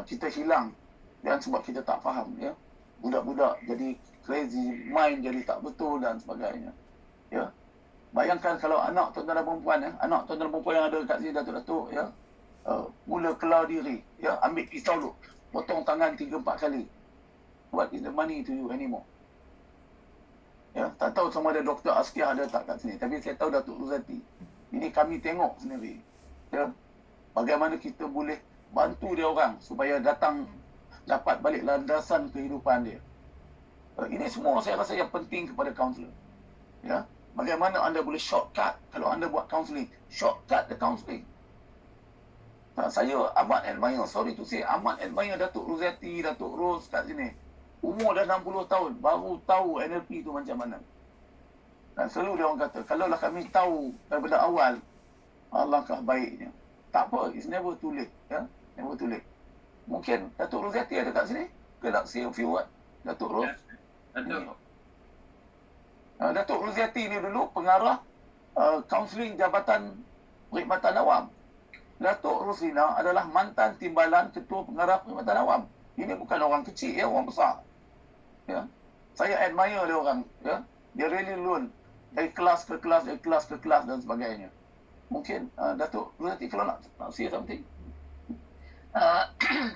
kita hilang dan sebab kita tak faham, ya, budak-budak jadi crazy, mind jadi tak betul dan sebagainya, ya. Bayangkan kalau anak tuan-tuan dan perempuan, ya, anak tuan-tuan dan perempuan yang ada kat sini, datuk-datuk, ya, mula kelar diri, ya, ambil pisau dulu, potong tangan 3-4 kali. What is the money to you anymore? Ya, tak tahu sama ada Dr. Askia ada tak kat sini, tapi saya tahu Datuk Ruzati. Ini kami tengok sendiri. Ya, bagaimana kita boleh bantu dia orang supaya dapat balik landasan kehidupan dia. Ini semua saya rasa yang penting kepada kaunselor. Ya, bagaimana anda boleh shortcut kalau anda buat counselling, shortcut the counselling. Saya amat admire, sorry to say, amat admire Datuk Ruzati, Datuk Ros kat sini. Umur dah 60 tahun, baru tahu NLP tu macam mana. Dan selalu dia orang kata, kalaulah kami tahu daripada awal, alangkah baiknya. Tak apa, it's never too late. Ya? Never too late. Mungkin Datuk Ruzati ada kat sini? Ke nak say a few word? Datuk Ros? Datuk. Datuk Ruzati ni dulu pengarah kaunseling Jabatan Perkhidmatan Awam. Datuk Roslina adalah mantan timbalan Ketua Pengarah Perkhidmatan Awam. Ini bukan orang kecil, ya, orang besar. Ya. Saya admire dia orang, ya. Dia really learn dari kelas ke kelas dan sebagainya. Mungkin Datuk Ruzati kalau nak say something.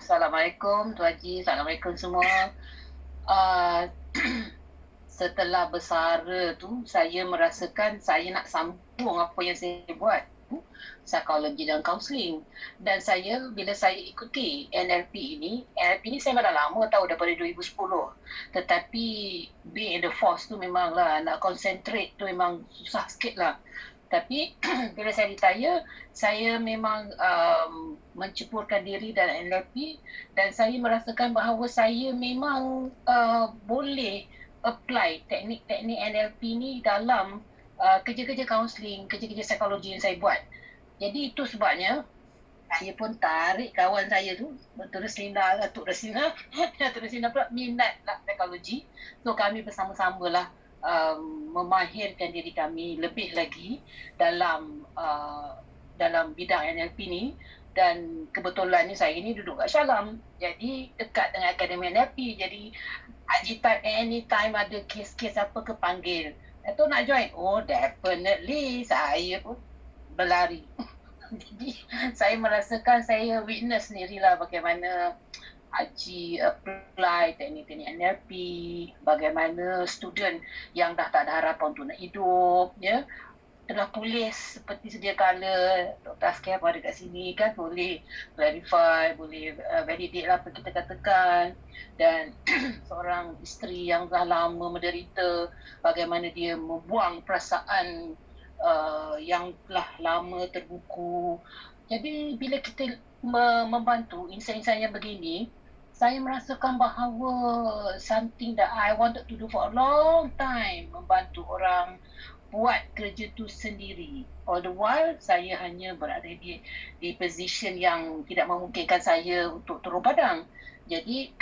Assalamualaikum Tuan Haji, Assalamualaikum semua. Setelah bersara tu, saya merasakan saya nak sambung apa yang saya buat, psikologi dan kaunseling. Dan bila saya ikuti NLP ni saya dah lama tahu daripada 2010. Tetapi being in the force tu memanglah nak concentrate tu memang susah sikit lah. Tapi bila saya retire, saya memang menceburkan diri dalam NLP dan saya merasakan bahawa saya memang boleh apply teknik-teknik NLP ni dalam kerja-kerja kaunseling, kerja-kerja psikologi yang saya buat. Jadi itu sebabnya saya pun tarik kawan saya tu, Datuk Roslina pula minat lah psikologi. So kami bersama-sama lah memahirkan diri kami lebih lagi dalam bidang NLP ni. Dan kebetulan ni saya ni duduk kat Shalam, jadi dekat dengan Akademi NLP. Jadi anytime ada kes-kes apa ke panggil, Datuk nak join? Oh definitely, saya pun berlari. Jadi saya merasakan, saya witness sendirilah bagaimana Haji apply teknik-teknik NLP, bagaimana student yang dah tak ada harapan untuk nak hidup, ya, telah pulih seperti sedia kala. Dr. Askia pun ada kat sini kan, boleh clarify, boleh validate lah apa kita katakan. Dan seorang isteri yang dah lama menderita, bagaimana dia membuang perasaan yang telah lama terbuku. Jadi bila kita membantu insan-insan yang begini, saya merasakan bahawa something that I wanted to do for a long time, membantu orang buat kerja tu sendiri. All the while saya hanya berada di position yang tidak memungkinkan saya untuk turun padang. Jadi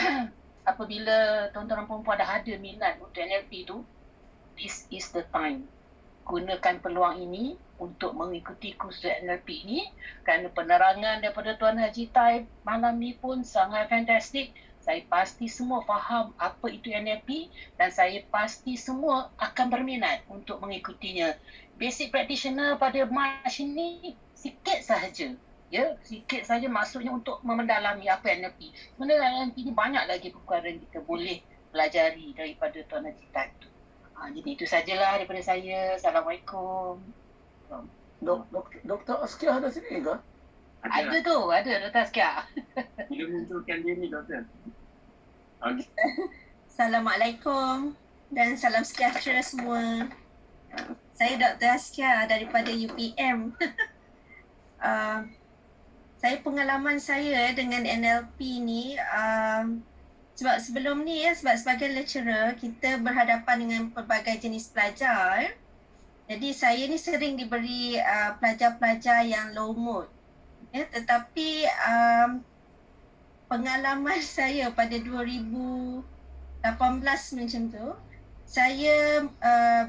apabila tuan-tuan perempuan dah ada minat untuk NLP tu, this is the time. Gunakan peluang ini untuk mengikuti kursus NLP ini, kerana penerangan daripada Tuan Haji Taib malam ni pun sangat fantastik. Saya pasti semua faham apa itu NLP dan saya pasti semua akan berminat untuk mengikutinya. Basic practitioner pada March ini sikit sahaja. Ya, sikit saja maksudnya untuk mendalami apa NLP. Sebenarnya NLP ini banyak lagi perkara yang kita boleh pelajari daripada Tuan Haji Tan itu. Jadi itu sajalah daripada saya. Assalamualaikum. Dr. Askia ada sini ke? Ada Dr. Askia. Bila munculkan diri, Doktor. Okay. Assalamualaikum dan salam sejahtera semua. Saya Dr. Askia daripada UPM. Saya pengalaman saya dengan NLP ni sebab sebelum ni sebab sebagai lecturer kita berhadapan dengan pelbagai jenis pelajar. Jadi saya ni sering diberi pelajar-pelajar yang low mood. Tetapi pengalaman saya pada 2018 macam tu, saya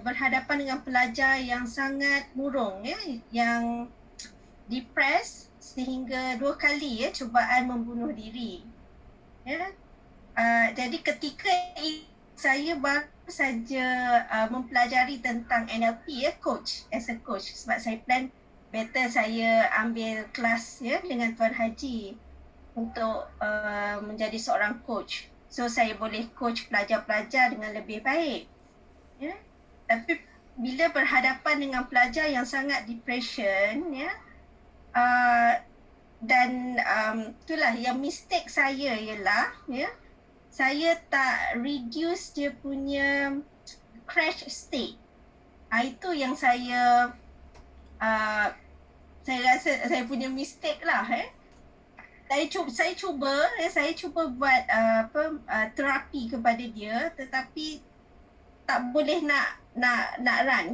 berhadapan dengan pelajar yang sangat murung, yang depressed sehingga 2 kali cubaan membunuh diri. Jadi ketika saya baru saja mempelajari tentang NLP as a coach sebab saya plan better saya ambil kelas dengan Tuan Haji untuk menjadi seorang coach. So saya boleh coach pelajar-pelajar dengan lebih baik. Tapi bila berhadapan dengan pelajar yang sangat depression dan itulah yang mistake saya ialah saya tak reduce dia punya crash state. Itu yang saya rasa saya punya mistake lah. Saya cuba buat terapi kepada dia, tetapi tak boleh nak run.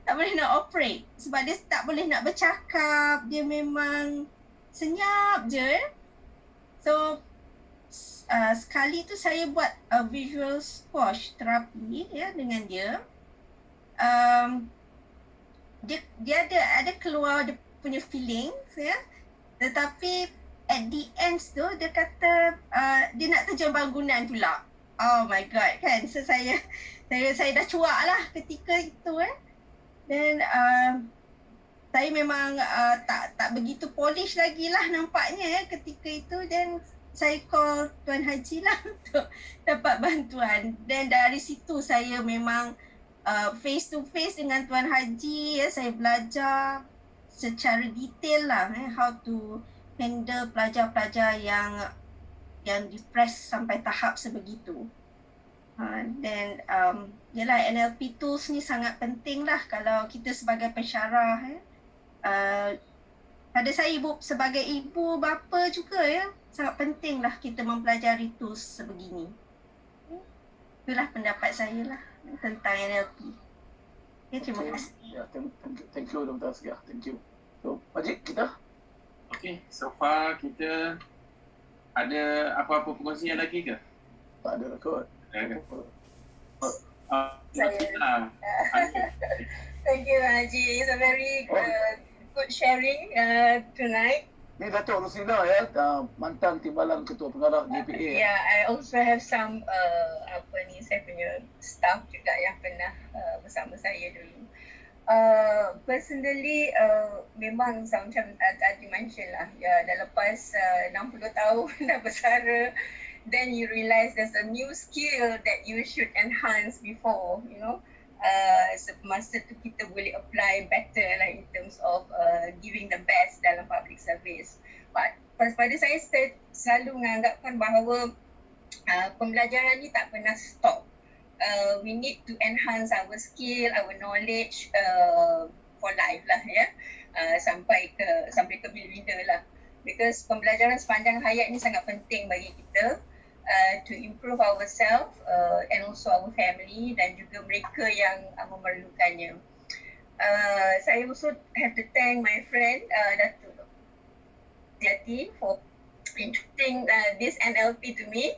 Tak boleh nak operate sebab dia tak boleh nak bercakap, dia memang senyap je. So sekali tu saya buat visual squash terapi dengan dia. Dia ada keluar dia punya feelings tetapi at the end tu dia kata dia nak terjun bangunan pula. Oh my god kan. So saya dah cuak lah ketika itu dan saya memang tak begitu polish lagi lah nampaknya ketika itu, dan saya call Tuan Haji lah untuk dapat bantuan. Dan dari situ saya memang face to face dengan Tuan Haji, saya belajar secara detail lah how to handle pelajar-pelajar yang depressed sampai tahap sebegitu. Dan yalah, NLP tools ni sangat penting lah kalau kita sebagai pensyarah. Pada saya sebagai ibu bapa juga sangat penting lah kita mempelajari tools sebegini. Itulah pendapat saya lah tentang NLP. Terima kasih. Thank you Dr. Askia. Thank you. So, Majid, kita? Okay, so far kita ada apa-apa perkongsian lagi ke? Tak ada lah kot. Thank you, Haji. It's a very good sharing tonight. Ni Datuk Rosina mantan timbalan ketua pengarah JPA. Yeah, I also have some saya punya staff juga yang pernah bersama saya dulu. Personally, memang macam Haji mention lah, dah lepas 60 tahun dah bersara, then you realize there's a new skill that you should enhance before, masa tu kita boleh apply better lah in terms of giving the best dalam public service. But pada saya selalu menganggapkan bahawa pembelajaran ni tak pernah stop. We need to enhance our skill, our knowledge for life lah sampai ke bila-bila lah. Because pembelajaran sepanjang hayat ni sangat penting bagi kita to improve ourselves and also our family dan juga mereka yang memerlukannya. Saya also have to thank my friend Datuk Yati for introducing this NLP to me.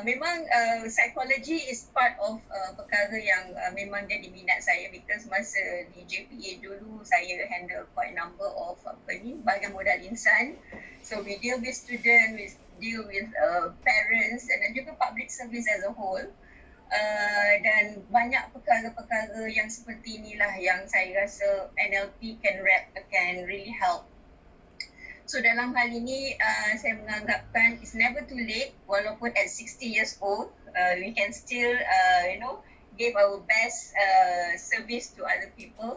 Memang psychology is part of perkara yang memang jadi minat saya, because masa di JPA dulu saya handle quite a number of bahagian modal insan. So we deal with student with deal with parents dan juga public service as a whole. Dan banyak perkara-perkara yang seperti inilah yang saya rasa NLP can really help. So dalam hal ini saya menganggapkan it's never too late, walaupun at 60 years old we can still give our best service to other people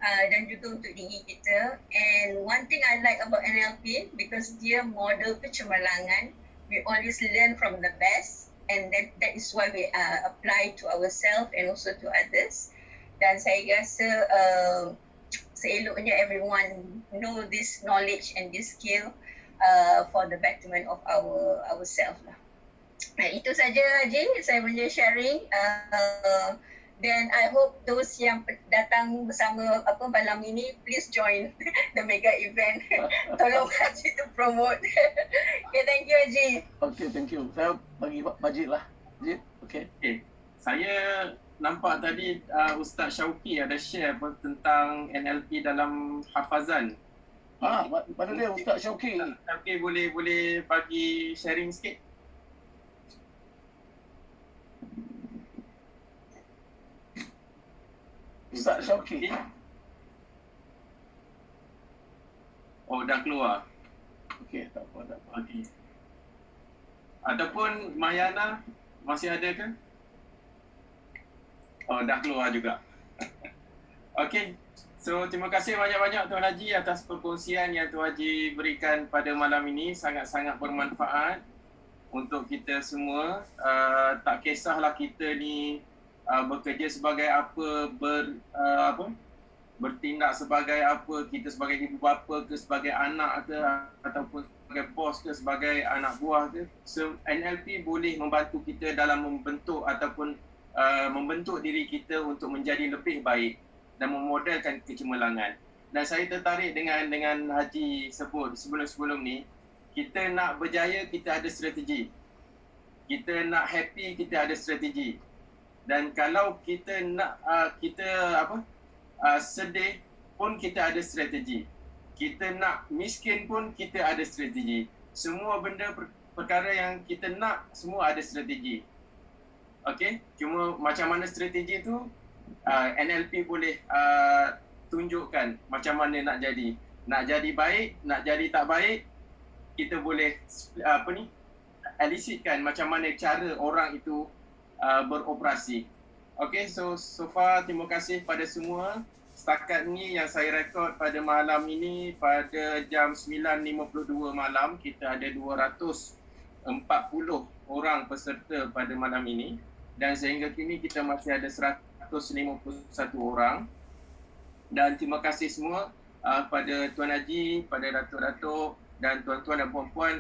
dan juga untuk diri kita. And one thing I like about NLP, because dia model kecemerlangan, we always learn from the best, and that is why we apply to ourselves and also to others. Dan saya rasa seeloknya everyone know this knowledge and this skill for the betterment of ourselves lah. Itu saja Haji, saya punya sharing. Then I hope those yang datang bersama malam ini, please join the mega event. Tolong Haji to promote. Okay, thank you Haji. Okay, thank you. Saya bagi Majid lah. Majid, okay. Okay. Saya nampak tadi Ustaz Syauqi ada share tentang NLP dalam hafazan. Mana dia Ustaz Syauqi? Tapi boleh bagi sharing sikit? Ustaz Syauqi. Oh, dah keluar. Okey, tak apa. Okey. Ataupun Mayana masih ada ke? Oh, dah keluar juga. Okey. So, terima kasih banyak-banyak Tuan Haji atas perkongsian yang Tuan Haji berikan pada malam ini. Sangat-sangat bermanfaat untuk kita semua. Tak kisahlah kita ni bekerja sebagai apa, bertindak sebagai apa, kita sebagai ibu bapa ke, sebagai anak ke, ataupun sebagai bos ke, sebagai anak buah ke. So, NLP boleh membantu kita dalam membentuk ataupun membentuk diri kita untuk menjadi lebih baik dan memodelkan kecemerlangan. Dan saya tertarik dengan Haji sebut sebelum ni, kita nak berjaya, kita ada strategi. Kita nak happy, kita ada strategi. Dan kalau kita nak sedih pun kita ada strategi. Kita nak miskin pun kita ada strategi. Semua benda perkara yang kita nak semua ada strategi. Okey, cuma macam mana strategi tu NLP boleh tunjukkan macam mana nak jadi. Nak jadi baik, nak jadi tak baik, kita boleh elicitkan macam mana cara orang itu beroperasi. Okey, so far terima kasih pada semua. Setakat ni yang saya rekod pada malam ini, pada jam 9.52 malam, kita ada 240 orang peserta pada malam ini. Dan sehingga kini kita masih ada 151 orang. Dan terima kasih semua pada Tuan Haji, pada Datuk-Datuk dan tuan-tuan dan puan-puan